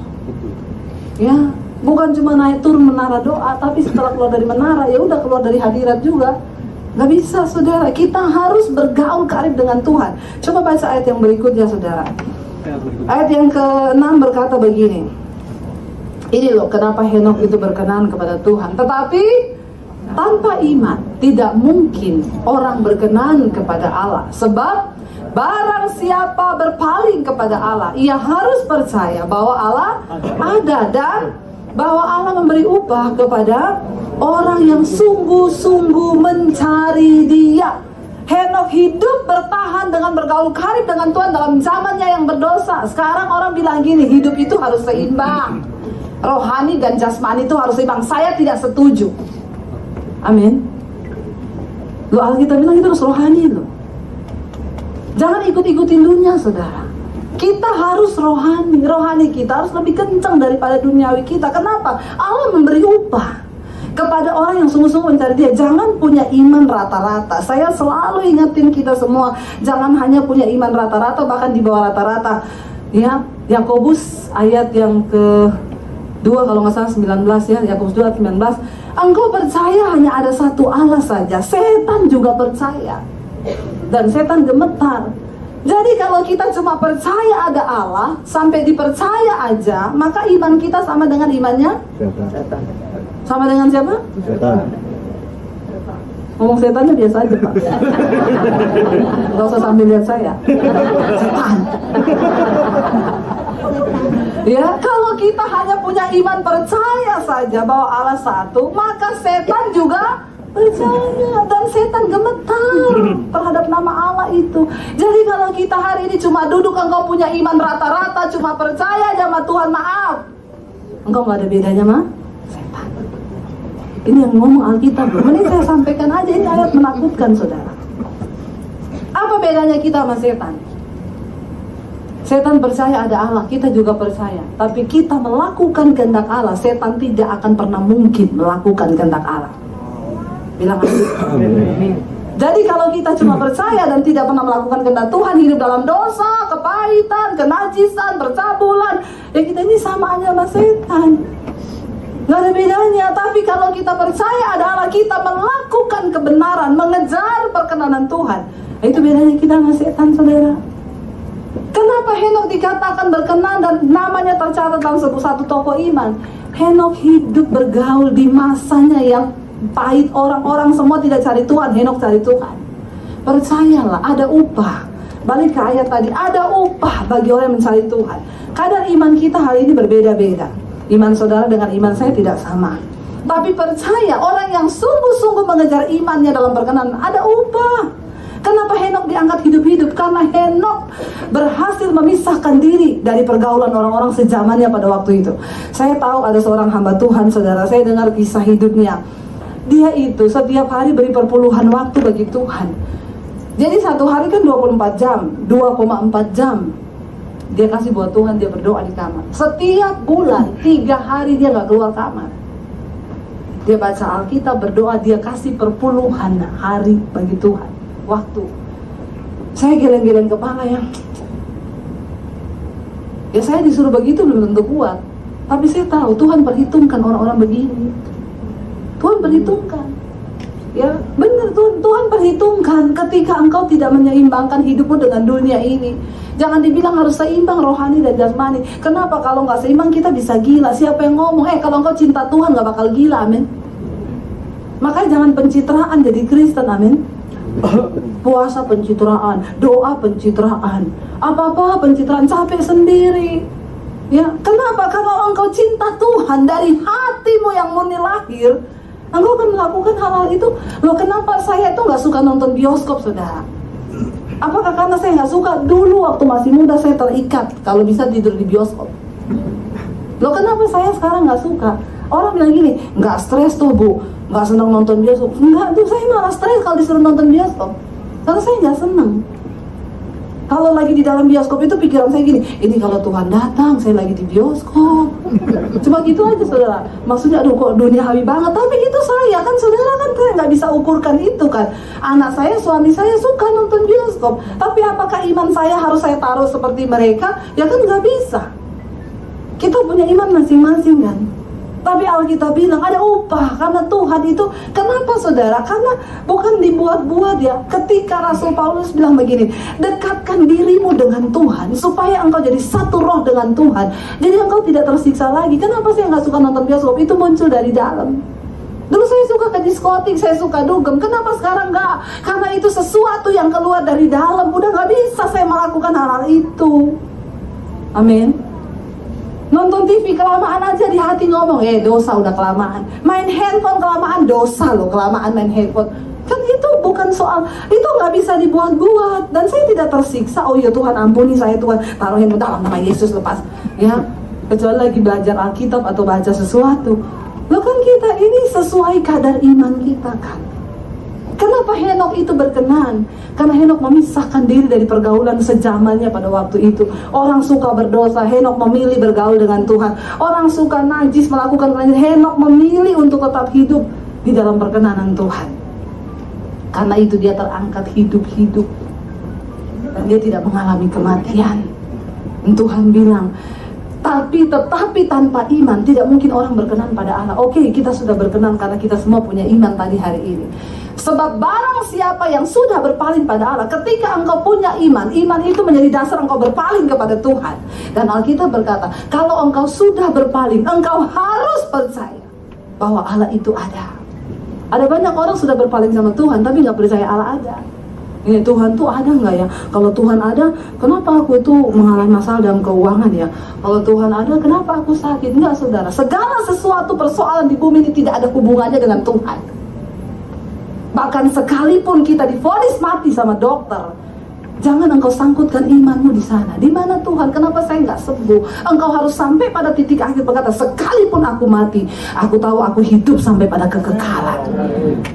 A: Ya, bukan cuma naik turun menara doa, tapi setelah keluar dari menara ya udah keluar dari hadirat juga. Gak bisa, saudara. Kita harus bergaul karib dengan Tuhan. Coba baca ayat yang berikutnya, saudara. Ayat yang ke-6 berkata begini. Ini loh kenapa Henokh itu berkenan kepada Tuhan. Tetapi tanpa iman tidak mungkin orang berkenan kepada Allah. Sebab barang siapa berpaling kepada Allah, ia harus percaya bahwa Allah ada dan bahwa Allah memberi upah kepada orang yang sungguh-sungguh mencari Dia. Henokh hidup bertahan dengan bergaul karib dengan Tuhan dalam zamannya yang berdosa. Sekarang orang bilang gini, hidup itu harus seimbang, rohani dan jasmani itu harus seimbang. Saya tidak setuju. Amin. Lo Alkitab bilang itu harus rohani loh. Jangan ikut-ikutin dunia, saudara. Kita harus rohani. Rohani kita harus lebih kencang daripada duniawi kita. Kenapa? Allah memberi upah kepada orang yang sungguh-sungguh mencari Dia. Jangan punya iman rata-rata. Saya selalu ingetin kita semua, jangan hanya punya iman rata-rata, bahkan di bawah rata-rata. Ya, Yakobus ayat yang ke-2 kalau nggak salah 19 ya, Yakobus 2:19. Engkau percaya hanya ada satu Allah saja. Setan juga percaya. Dan setan gemetar. Jadi kalau kita cuma percaya ada Allah, sampai dipercaya aja, maka iman kita sama dengan imannya setan. Sama dengan siapa? Setan. Ngomong setannya biasa aja, Pak. Gak usah sambil lihat saya. Setan. Ya, kalau kita hanya punya iman percaya saja bahwa Allah satu, maka setan juga percaya, dan setan gemetar terhadap nama Allah itu. Jadi kalau kita hari ini cuma duduk, engkau punya iman rata-rata, cuma percaya aja sama Tuhan, maaf, engkau gak ada bedanya sama setan. Ini yang ngomong Alkitab. Mending saya sampaikan aja, ini ayat menakutkan, saudara. Apa bedanya kita sama setan? Setan percaya ada Allah, kita juga percaya. Tapi kita melakukan kehendak Allah, setan tidak akan pernah mungkin melakukan kehendak Allah. Bilang amin. Jadi kalau kita cuma percaya dan tidak pernah melakukan kehendak Tuhan, hidup dalam dosa, kepahitan, kenajisan, percabulan, ya kita ini sama aja sama setan. Gak ada bedanya. Tapi kalau kita percaya ada Allah, kita melakukan kebenaran, mengejar perkenanan Tuhan, itu bedanya kita sama setan, saudara. Kenapa Kenapa Henok dikatakan berkenan dan namanya tercatat dalam satu tokoh iman? Henok hidup bergaul di masanya yang pahit, orang-orang semua tidak cari Tuhan, Henok cari Tuhan. Percayalah, ada upah. Balik ke ayat tadi, ada upah bagi orang yang mencari Tuhan. Kadar iman kita hari ini berbeda-beda. Iman saudara dengan iman saya tidak sama. Tapi percaya, orang yang sungguh-sungguh mengejar imannya dalam perkenan, ada upah. Kenapa Henok diangkat hidup-hidup? Karena Henok berhasil memisahkan diri dari pergaulan orang-orang sejamannya pada waktu itu. Saya tahu ada seorang hamba Tuhan, saudara, saya dengar kisah hidupnya. Dia itu setiap hari beri perpuluhan waktu bagi Tuhan. Jadi satu hari kan 24 jam, 2,4 jam dia kasih buat Tuhan, dia berdoa di kamar. Setiap bulan 3 hari dia gak keluar kamar. Dia baca Alkitab, berdoa, dia kasih perpuluhan hari bagi Tuhan, waktu. Saya geleng-geleng kepala ya saya disuruh begitu belum tentu kuat. Tapi saya tahu Tuhan perhitungkan orang-orang begini. Tuhan perhitungkan. Ya, benar, Tuhan perhitungkan ketika engkau tidak menyeimbangkan hidupmu dengan dunia ini. Jangan dibilang harus seimbang rohani dan jasmani. Kenapa? Kalau nggak seimbang kita bisa gila. Siapa yang ngomong? Kalau engkau cinta Tuhan nggak bakal gila, amin. Makanya jangan pencitraan jadi Kristen, amin. Puasa pencitraan, doa pencitraan, apa-apa pencitraan, capek sendiri. Ya, kenapa? Kalau engkau cinta Tuhan dari hatimu yang murni lahir, engkau akan melakukan hal-hal itu. Loh, kenapa saya itu nggak suka nonton bioskop, saudara? Apakah karena saya nggak suka? Dulu waktu masih muda saya terikat kalau bisa tidur di bioskop. Loh, kenapa saya sekarang nggak suka? Orang bilang gini, nggak stres tuh bu, nggak senang nonton bioskop. Enggak, tuh saya malah stres kalau disuruh nonton bioskop. Karena saya nggak senang. Kalau lagi di dalam bioskop itu pikiran saya gini, ini kalau Tuhan datang, saya lagi di bioskop. Cuma gitu aja, saudara. Maksudnya, aduh kok duniawi banget. Tapi itu saya, kan saudara kan saya nggak bisa ukurkan itu kan. Anak saya, suami saya suka nonton bioskop. Tapi apakah iman saya harus saya taruh seperti mereka? Ya kan nggak bisa. Kita punya iman masing-masing kan. Tapi Alkitab bilang ada upah karena Tuhan itu. Kenapa saudara? Karena bukan dibuat-buat ya. Ketika Rasul Paulus bilang begini, dekatkan dirimu dengan Tuhan supaya engkau jadi satu roh dengan Tuhan. Jadi engkau tidak tersiksa lagi. Kenapa saya nggak suka nonton bioskop? Itu muncul dari dalam. Dulu saya suka ke diskotik, saya suka dugem. Kenapa sekarang nggak? Karena itu sesuatu yang keluar dari dalam. Udah nggak bisa saya melakukan hal-hal itu. Amin. Nonton TV kelamaan aja di hati ngomong, dosa udah kelamaan. Main handphone kelamaan, dosa loh kelamaan main handphone. Kan itu bukan soal, itu nggak bisa dibuat-buat. Dan saya tidak tersiksa, oh ya Tuhan ampuni saya Tuhan, taruh handphone dalam nama Yesus lepas. Ya, kecuali lagi belajar Alkitab atau baca sesuatu. Loh kan kita ini sesuai kadar iman kita kan. Kenapa Henok itu berkenan? Karena Henok memisahkan diri dari pergaulan sejamannya pada waktu itu. Orang suka berdosa, Henok memilih bergaul dengan Tuhan. Orang suka najis, melakukan najis, Henok memilih untuk tetap hidup di dalam perkenanan Tuhan. Karena itu dia terangkat hidup-hidup. Dan dia tidak mengalami kematian. Dan Tuhan bilang, tetapi tanpa iman tidak mungkin orang berkenan pada Allah. Oke, kita sudah berkenan karena kita semua punya iman tadi hari ini. Sebab barang siapa yang sudah berpaling pada Allah, ketika engkau punya iman, iman itu menjadi dasar engkau berpaling kepada Tuhan. Dan Alkitab berkata, kalau engkau sudah berpaling, engkau harus percaya bahwa Allah itu ada. Ada banyak orang sudah berpaling sama Tuhan, tapi gak percaya Allah ada. Ini Tuhan tuh ada nggak ya? Kalau Tuhan ada, kenapa aku itu mengalami masalah dalam keuangan ya? Kalau Tuhan ada, kenapa aku sakit? Enggak, saudara. Segala sesuatu persoalan di bumi ini tidak ada hubungannya dengan Tuhan. Bahkan sekalipun kita divonis mati sama dokter, jangan engkau sangkutkan imanmu di sana. Di mana Tuhan? Kenapa saya nggak sembuh? Engkau harus sampai pada titik akhir berkata, sekalipun aku mati, aku tahu aku hidup sampai pada kekekalan.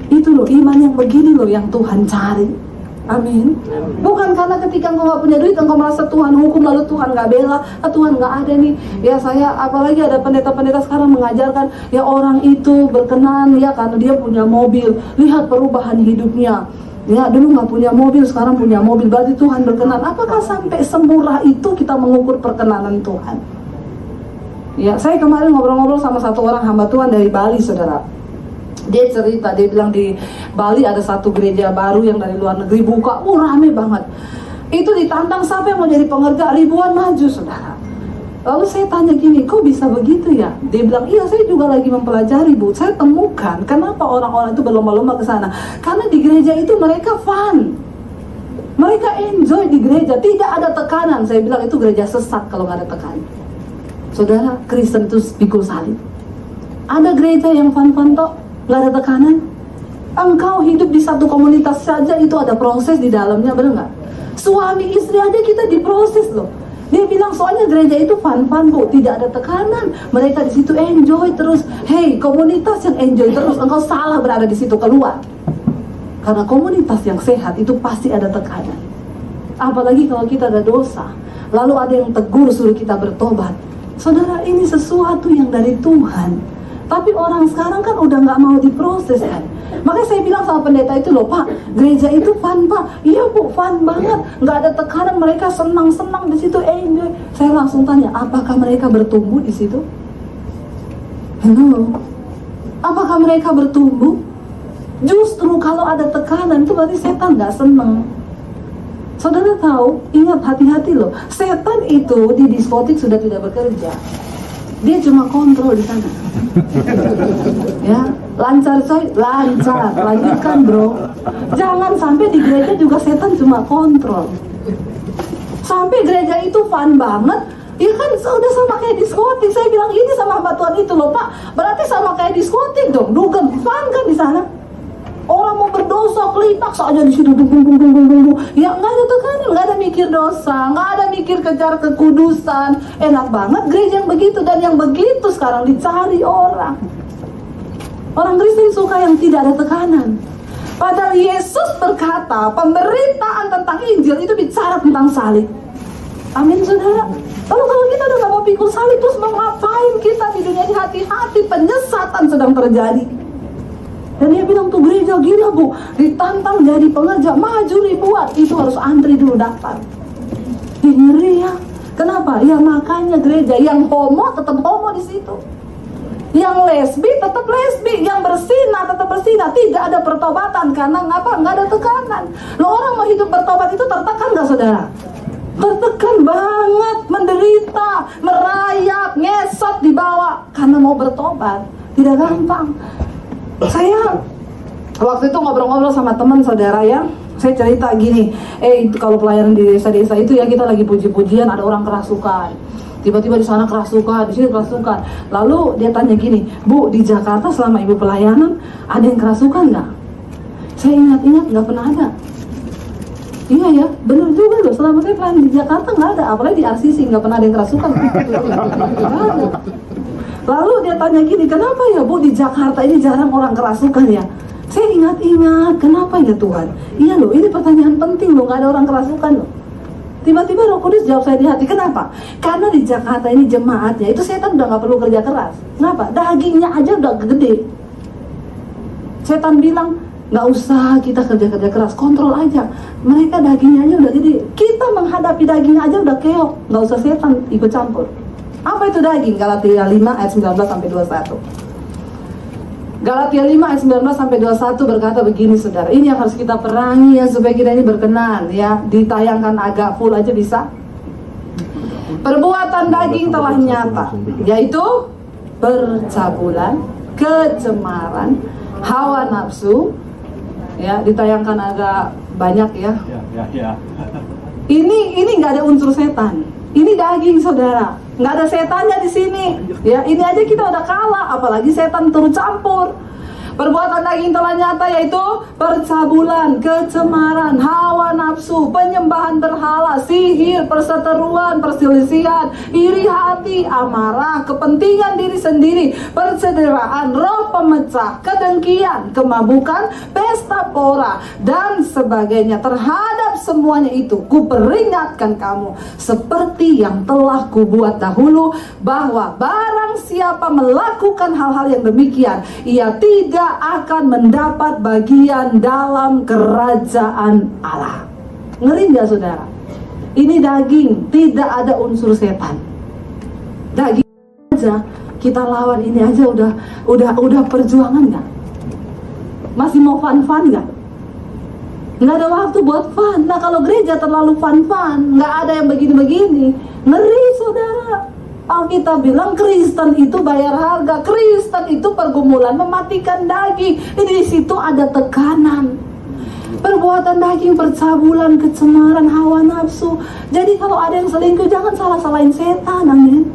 A: Itu loh iman yang begini loh yang Tuhan cari. Amin. Bukan karena ketika engkau gak punya duit, engkau merasa Tuhan hukum, lalu Tuhan gak bela, Tuhan gak ada nih. Ya saya, apalagi ada pendeta-pendeta sekarang mengajarkan, ya orang itu berkenan ya karena dia punya mobil. Lihat perubahan hidupnya. Ya dulu gak punya mobil, sekarang punya mobil, berarti Tuhan berkenan. Apakah sampai semurah itu kita mengukur perkenanan Tuhan? Ya, saya kemarin ngobrol-ngobrol sama satu orang hamba Tuhan dari Bali, saudara. Dia cerita, dia bilang di Bali ada satu gereja baru yang dari luar negeri buka, rame banget. Itu ditantang siapa yang mau jadi pengerja, ribuan maju, saudara. Lalu saya tanya gini, kok bisa begitu ya? Dia bilang, iya saya juga lagi mempelajari Bu. Saya temukan kenapa orang-orang itu berlomba-lomba ke sana. Karena di gereja itu mereka fun, mereka enjoy di gereja, tidak ada tekanan. Saya bilang itu gereja sesat kalau nggak ada tekanan. Saudara, Kristen itu pikul salib. Ada gereja yang fun-fun toh, nggak ada tekanan. Engkau hidup di satu komunitas saja itu ada proses di dalamnya, benar nggak? Suami istri aja kita diproses loh. Dia bilang soalnya gereja itu fun-fun Bu, tidak ada tekanan. Mereka di situ enjoy terus. Hey, komunitas yang enjoy terus, engkau salah berada di situ, keluar. Karena komunitas yang sehat itu pasti ada tekanan. Apalagi kalau kita ada dosa, lalu ada yang tegur suruh kita bertobat. Saudara, ini sesuatu yang dari Tuhan. Tapi orang sekarang kan udah nggak mau diproses kan. Makanya saya bilang sama pendeta itu loh, Pak, gereja itu fun Pak. Iya Bu, fun banget, nggak ada tekanan, mereka senang-senang di situ, enjoy. Saya langsung tanya, apakah mereka bertumbuh di situ? Hello, apakah mereka bertumbuh? Justru kalau ada tekanan itu berarti setan nggak senang. Saudara tahu, ingat hati-hati loh. Setan itu di diskotik sudah tidak bekerja. Dia cuma kontrol di sana. Ya, lancar coy, lancar. Lanjutkan bro. Jangan sampai di gereja juga setan cuma kontrol. Sampai gereja itu fun banget. Ya kan udah sama kayak diskotik. Saya bilang ini sama hamba Tuhan itu loh Pak. Berarti sama kayak diskotik dong. Dugem, fun kan di sana. Orang mau berdosa, kelipak saja di situ, ya nggak ada tekanan, nggak ada mikir dosa, nggak ada mikir kejar kekudusan. Enak banget gereja yang begitu, dan yang begitu sekarang dicari orang. Orang Kristen suka yang tidak ada tekanan. Padahal Yesus berkata, pemberitaan tentang Injil itu bicara tentang salib. Amin saudara. Lalu kalau kita udah nggak mau pikul salib, terus mau ngapain kita di dunia ini? Hati-hati, penyesatan sedang terjadi. Dan dia bilang tuh gereja gila Bu, ditantang jadi pengerja, maju ribuan, itu harus antri dulu daftar. Ngeri ya. Kenapa? Ya makanya gereja yang homo tetap homo di situ, yang lesbi tetap lesbi, yang bersina tetap bersina. Tidak ada pertobatan karena ngapa? Nggak ada tekanan. Lo orang mau hidup bertobat itu tertekan nggak saudara? Tertekan banget, menderita, merayap, ngesot di bawah karena mau bertobat. Tidak gampang. Saya waktu itu ngobrol-ngobrol sama teman saudara ya, saya cerita gini, kalau pelayanan di desa-desa itu ya kita lagi puji-pujian, ada orang kerasukan, tiba-tiba di sana kerasukan, di sini kerasukan. Lalu dia tanya gini, Bu, di Jakarta selama ibu pelayanan ada yang kerasukan nggak? Saya ingat-ingat nggak pernah ada. Iya ya, benar juga loh. Selama saya pelayanan di Jakarta nggak ada, apalagi di RCC nggak pernah ada yang kerasukan. Nggak ada. Lalu dia tanya gini, kenapa ya Bu di Jakarta ini jarang orang kerasukan ya? Saya ingat-ingat, kenapa ya Tuhan? Iya loh, ini pertanyaan penting loh, nggak ada orang kerasukan loh. Tiba-tiba Roh Kudus jawab saya di hati, kenapa? Karena di Jakarta ini jemaatnya, itu setan udah nggak perlu kerja keras. Kenapa? Dagingnya aja udah gede. Setan bilang, nggak usah kita kerja-kerja keras, kontrol aja. Mereka dagingnya aja udah gede. Kita menghadapi dagingnya aja udah keok, nggak usah setan ikut campur. Apa itu daging? Galatia 5 ayat 19 sampai 21. Galatia 5 ayat 19 sampai 21 berkata begini saudara. Ini yang harus kita perangi ya supaya kita ini berkenan ya. Ditayangkan agak full aja bisa. Perbuatan daging telah nyata, yaitu percabulan, kecemaran, hawa nafsu. Ya, ditayangkan agak banyak ya. Ini nggak ada unsur setan. Ini daging saudara, nggak ada setannya di sini. Ya, ini aja kita udah kalah, apalagi setan turut campur. Perbuatan daging telah nyata, yaitu percabulan, kecemaran, hawa nafsu, penyembahan berhala, sihir, perseteruan, perselisihan, iri hati, amarah, kepentingan diri sendiri, persaudaraan, roh pemecah, kedengkian, kemabukan, pesta pora, dan sebagainya. Terhadap semuanya itu, kuperingatkan kamu, seperti yang telah kubuat dahulu, bahwa barang siapa melakukan hal-hal yang demikian, ia tidak akan mendapat bagian dalam kerajaan Allah. Ngeri nggak saudara? Ini daging, tidak ada unsur setan. Daging aja kita lawan ini aja udah perjuangan nggak? Masih mau fun-fun nggak? nggak ada waktu buat fun. Nah kalau gereja terlalu fun, nggak ada yang begini-begini, ngeri saudara. Alkitab bilang Kristen itu bayar harga, Kristen itu pergumulan mematikan daging. Jadi di situ ada tekanan, perbuatan daging, percabulan, kecemaran, hawa nafsu. Jadi kalau ada yang selingkuh jangan salah-salahin setan, amin.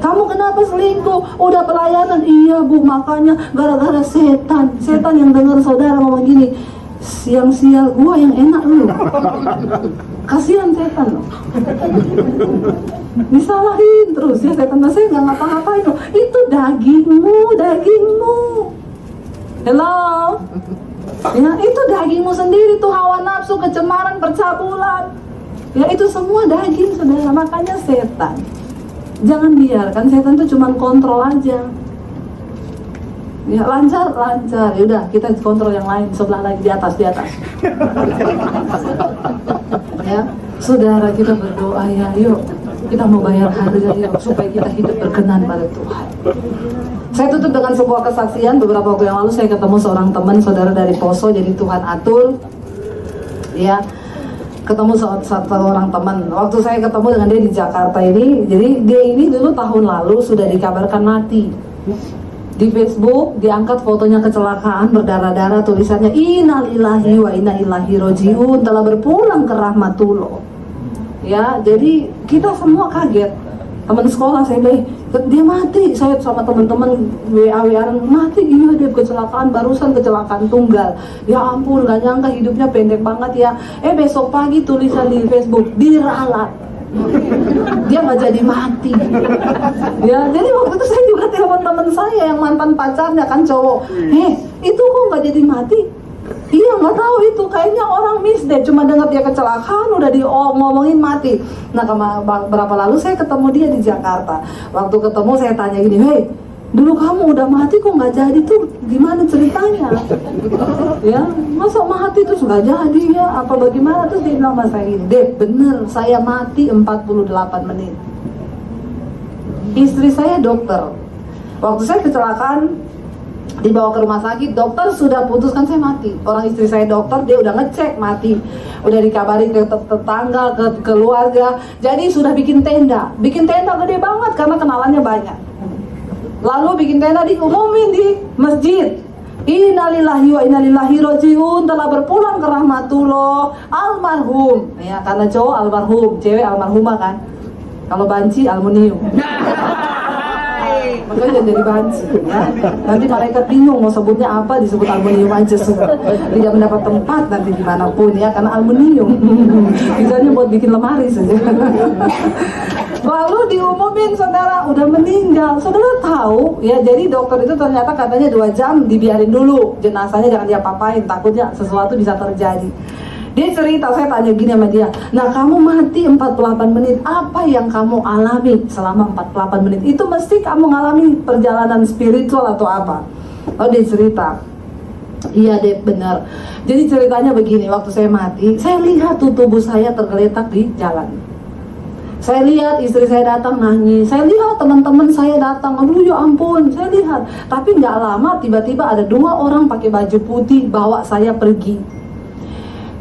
A: Kamu kenapa selingkuh? Udah pelayanan, iya bu, makanya gara-gara setan. Setan yang dengar saudara ngomong gini, siang-siang gua yang enak lu. Kasihan setan loh. Disalahin terus ya setan, saya nggak ngapa-ngapain loh. Itu dagingmu. Hello. Ya, itu dagingmu sendiri tuh, hawa nafsu, kecemaran, percabulan. Ya itu semua daging saudara. Makanya setan, jangan biarkan setan tuh cuma kontrol aja. Ya lancar. Yaudah kita kontrol yang lain sebelah lagi di atas. Ya, saudara kita berdoa ya, yuk kita mau bayar harga yuk supaya kita hidup berkenan pada Tuhan. Saya tutup dengan sebuah kesaksian. Beberapa waktu yang lalu saya ketemu seorang teman saudara dari Poso, jadi Tuhan atur. Ya, ketemu satu orang teman. Waktu saya ketemu dengan dia di Jakarta ini, jadi dia ini dulu tahun lalu sudah dikabarkan mati. Di Facebook diangkat fotonya kecelakaan, berdarah-darah, tulisannya innalillahi wa inna ilaihi rajiun, telah berpulang ke rahmatullah. Ya, jadi kita semua kaget. Teman sekolah saya bilang, dia mati. Saya sama teman-teman WA-WA mati, iya dia kecelakaan, barusan kecelakaan tunggal. Ya ampun, gak nyangka hidupnya pendek banget ya. Besok pagi tulisan di Facebook, diralat. Dia nggak jadi mati. Ya, jadi waktu itu saya juga telepon teman saya yang mantan pacarnya kan cowok. Itu kok nggak jadi mati? Iya nggak tahu itu, kayaknya orang miss deh. Cuma dengar dia kecelakaan udah ngomongin mati. Nah berapa lalu saya ketemu dia di Jakarta. Waktu ketemu saya tanya gini, dulu kamu udah mati kok nggak jadi tuh, gimana ceritanya? Ya, masa mati tuh sudah jadi ya? Apa bagaimana? Terus dia bilang sama saya gini, Dek, bener saya mati 48 menit. Istri saya dokter. Waktu saya kecelakaan dibawa ke rumah sakit, dokter sudah putuskan saya mati. Orang istri saya dokter, dia udah ngecek mati, udah dikabari ke tetangga, ke keluarga. Jadi sudah bikin tenda gede banget karena kenalannya banyak. Lalu bikin tenda diumumin di masjid. Innalillahi wa inna ilaihi rajiun, telah berpulang ke rahmatullah almarhum. Ya, karena cowok almarhum, cewek almarhumah kan. Kalau banci aluminium. Makanya jangan jadi banci ya. Nanti mereka bingung mau sebutnya apa, disebut aluminium aja sudah. Tidak mendapat tempat nanti dimanapun ya, karena aluminium. Misalnya buat bikin lemari saja. Lalu diumumin saudara udah meninggal. Saudara tahu ya, jadi dokter itu ternyata katanya 2 jam dibiarin dulu, jenazahnya jangan diapa-apain, takutnya sesuatu bisa terjadi. Dia cerita, saya tanya gini sama dia, nah kamu mati 48 menit, apa yang kamu alami selama 48 menit? Itu mesti kamu ngalami perjalanan spiritual atau apa? Lalu dia cerita, iya deh benar. Jadi ceritanya begini, waktu saya mati, saya lihat tuh tubuh saya tergeletak di jalan. Saya lihat istri saya datang nangis, saya lihat teman-teman saya datang, aduh ya ampun, saya lihat. Tapi nggak lama tiba-tiba ada 2 orang pakai baju putih bawa saya pergi.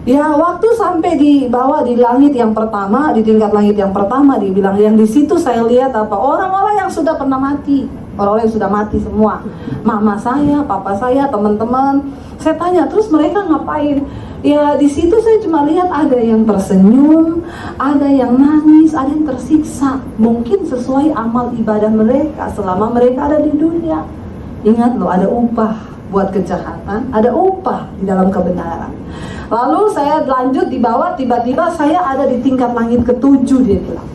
A: Ya waktu sampai dibawa di langit yang pertama, di tingkat langit yang pertama, dibilang yang di situ saya lihat apa, orang-orang yang sudah pernah mati, orang-orang yang sudah mati semua, mama saya, papa saya, teman-teman. Saya tanya terus mereka ngapain? Ya di situ saya cuma lihat ada yang tersenyum, ada yang nangis, ada yang tersiksa. Mungkin sesuai amal ibadah mereka selama mereka ada di dunia. Ingat loh, ada upah buat kejahatan, ada upah di dalam kebenaran. Lalu saya lanjut di bawah, tiba-tiba saya ada di tingkat langit ke-7 dia bilang.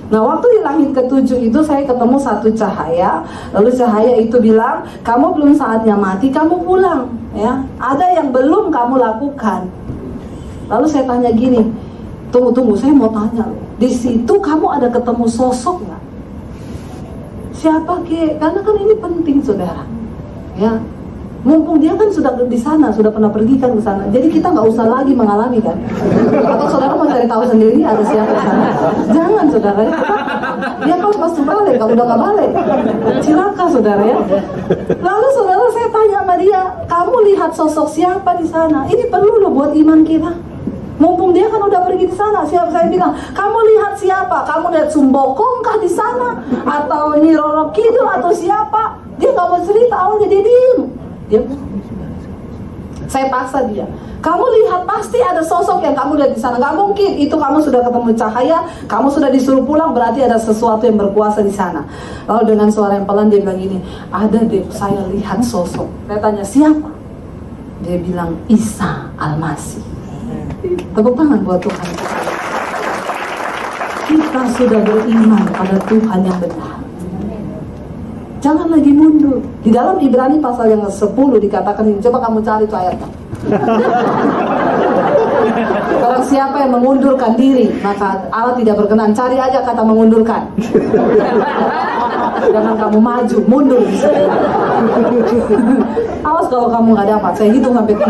A: Nah waktu di langit ke-7 itu saya ketemu satu cahaya. Lalu cahaya itu bilang, kamu belum saatnya mati, kamu pulang ya. Ada yang belum kamu lakukan. Lalu saya tanya gini, tunggu, saya mau tanya loh, di situ kamu ada ketemu sosok nggak? Siapa ke? Karena kan ini penting saudara ya. Mumpung dia kan sudah di sana, sudah pernah pergi kan ke sana. Jadi kita nggak usah lagi mengalami kan. Atau saudara mau cari tahu sendiri ada siapa di sana. Jangan saudara ya. Dia kalau pasti balik, kalau udah nggak balik, cilaka saudara ya. Lalu saudara saya tanya sama dia, kamu kamu lihat sosok siapa di sana. Ini perlu loh buat iman kita. Mumpung dia kan udah pergi di sana, siapa saya bilang, kamu lihat siapa? Kamu lihat Sumbokong kah di sana? Atau Nyi Roro Kidul atau siapa? Dia nggak mau cerita, awalnya dia diem. Saya paksa dia. Kamu lihat pasti ada sosok yang kamu lihat di sana. Gak mungkin itu kamu sudah ketemu cahaya, kamu sudah disuruh pulang, berarti ada sesuatu yang berkuasa di sana. Lalu dengan suara yang pelan dia bilang gini, ada deh, saya lihat sosok. Saya tanya siapa? Dia bilang Isa Al-Masih. Tepuk tangan buat Tuhan. Kita sudah beriman pada Tuhan yang benar. Jangan lagi mundur. Di dalam Ibrani pasal yang 10 dikatakan ini, coba kamu cari itu ayatnya. Barang siapa yang mengundurkan diri, maka Allah tidak berkenan. Cari aja kata mengundurkan. Jangan kamu maju, mundur. Awas kalau kamu nggak dapat, saya hitung sampai 3.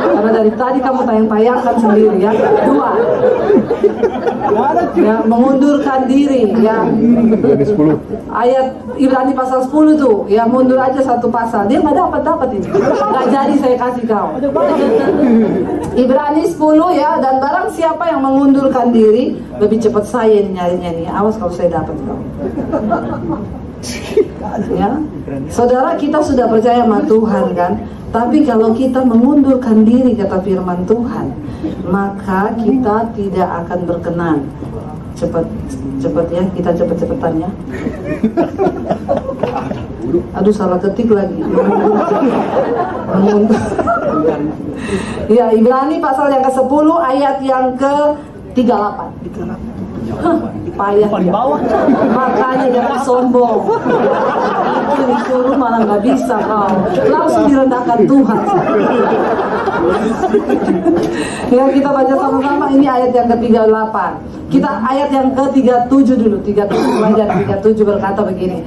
A: Karena dari tadi kamu tayang-tayangkan sendiri ya. 2 ya, mengundurkan diri ya. Ayat Ibrani pasal 10 tuh ya, mundur aja 1 pasal. Dia nggak dapat ini. Nggak jadi saya kasih kau. Ibrani 10 ya, dan barang siapa yang mengundurkan diri, lebih cepat saya nyarinya nih. Awas kalau saya dapat kau. Ya, saudara, kita sudah percaya sama Tuhan kan? Tapi kalau kita mengundurkan diri kata firman Tuhan, maka kita tidak akan berkenan. Cepat ya, kita cepat-cepatan ya. Aduh, salah ketik lagi. Ya, Ibrani pasal yang ke-10 ayat yang ke-38. Payah ya. Makanya jangan sombong. Itu disuruh malah nggak bisa kau. Langsung direndahkan Tuhan. Ya, kita baca sama-sama ini ayat yang ke-38. Kita ayat yang ke-37 dulu. 37 berkata begini.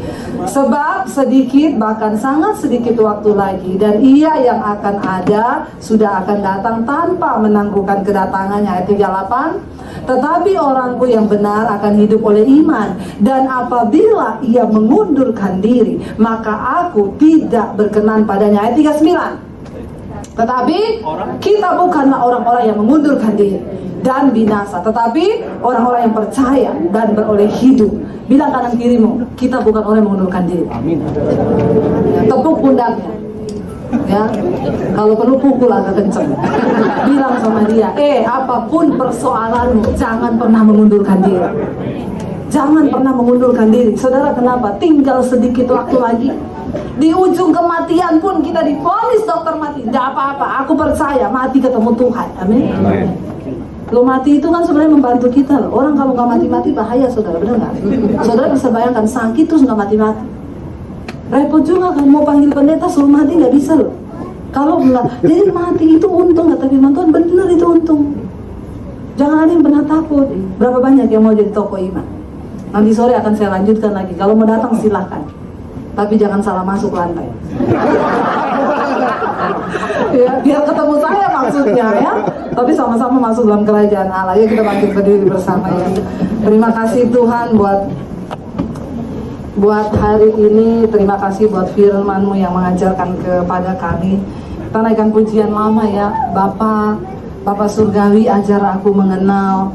A: Sebab sedikit, bahkan sangat sedikit waktu lagi, dan ia yang akan ada sudah akan datang tanpa menangguhkan kedatangannya. Ayat 38. Tetapi orangku yang benar akan hidup oleh iman, dan apabila ia mengundurkan diri, maka aku tidak berkenan padanya. Ayat 39. Tetapi kita bukanlah orang-orang yang mengundurkan diri dan binasa, tetapi orang-orang yang percaya dan beroleh hidup. Bilang kanan kirimu, kita bukan orang yang mengundurkan diri. Amin. Tepuk pundaknya. Ya, kalau perlu pukul agak kenceng. Bilang sama dia, apapun persoalanmu, jangan pernah mengundurkan diri. Jangan pernah mengundurkan diri. Saudara, kenapa? Tinggal sedikit waktu lagi. Di ujung kematian pun kita divonis dokter mati. Tidak apa-apa, aku percaya mati ketemu Tuhan. Amin. Lo mati itu kan sebenarnya membantu kita loh. Orang kalau nggak mati-mati bahaya, saudara, benar nggak? Saudara bisa bayangkan sakit terus nggak mati-mati. Repot juga kan, mau panggil pendeta suruh mati nggak bisa loh. Kalau enggak, jadi mati itu untung kata firman Tuhan, benar itu untung. Jangan ada yang pernah takut. Berapa banyak yang mau jadi tokoh iman? Nanti sore akan saya lanjutkan lagi. Kalau mau datang silahkan, tapi jangan salah masuk lantai. Ya, biar ketemu saya maksudnya ya. Tapi sama-sama masuk dalam kerajaan Allah. Ya, kita bangkit berdiri bersama ya. Terima kasih Tuhan buat hari ini, terima kasih buat firman-Mu yang mengajarkan kepada kami. Kita naikkan pujian lama ya. Bapa Surgawi, ajar aku mengenal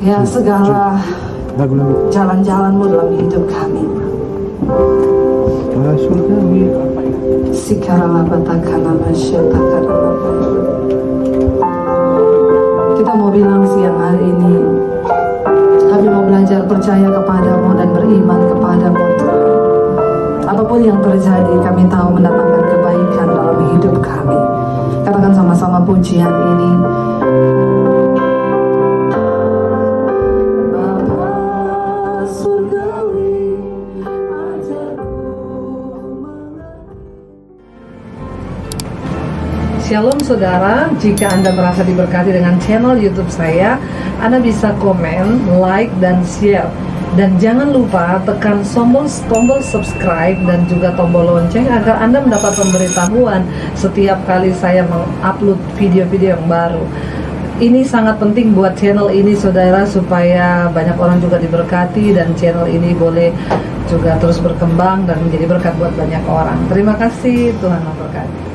A: ya segala jalan-jalan-Mu dalam hidup kami. Kita mau bilang siang hari ini, kami mau belajar percaya kepadamu dan beriman kepadamu. Apapun yang terjadi, kami tahu mendatangkan kebaikan dalam hidup kami. Katakan sama-sama pujian ini. Bapa Surgawi, ajarku Shalom saudara, jika Anda merasa diberkati dengan channel YouTube saya, Anda bisa komen, like, dan share. Dan jangan lupa tekan tombol subscribe dan juga tombol lonceng agar Anda mendapat pemberitahuan setiap kali saya mengupload video-video yang baru. Ini sangat penting buat channel ini saudara, supaya banyak orang juga diberkati dan channel ini boleh juga terus berkembang dan menjadi berkat buat banyak orang. Terima kasih, Tuhan memberkati.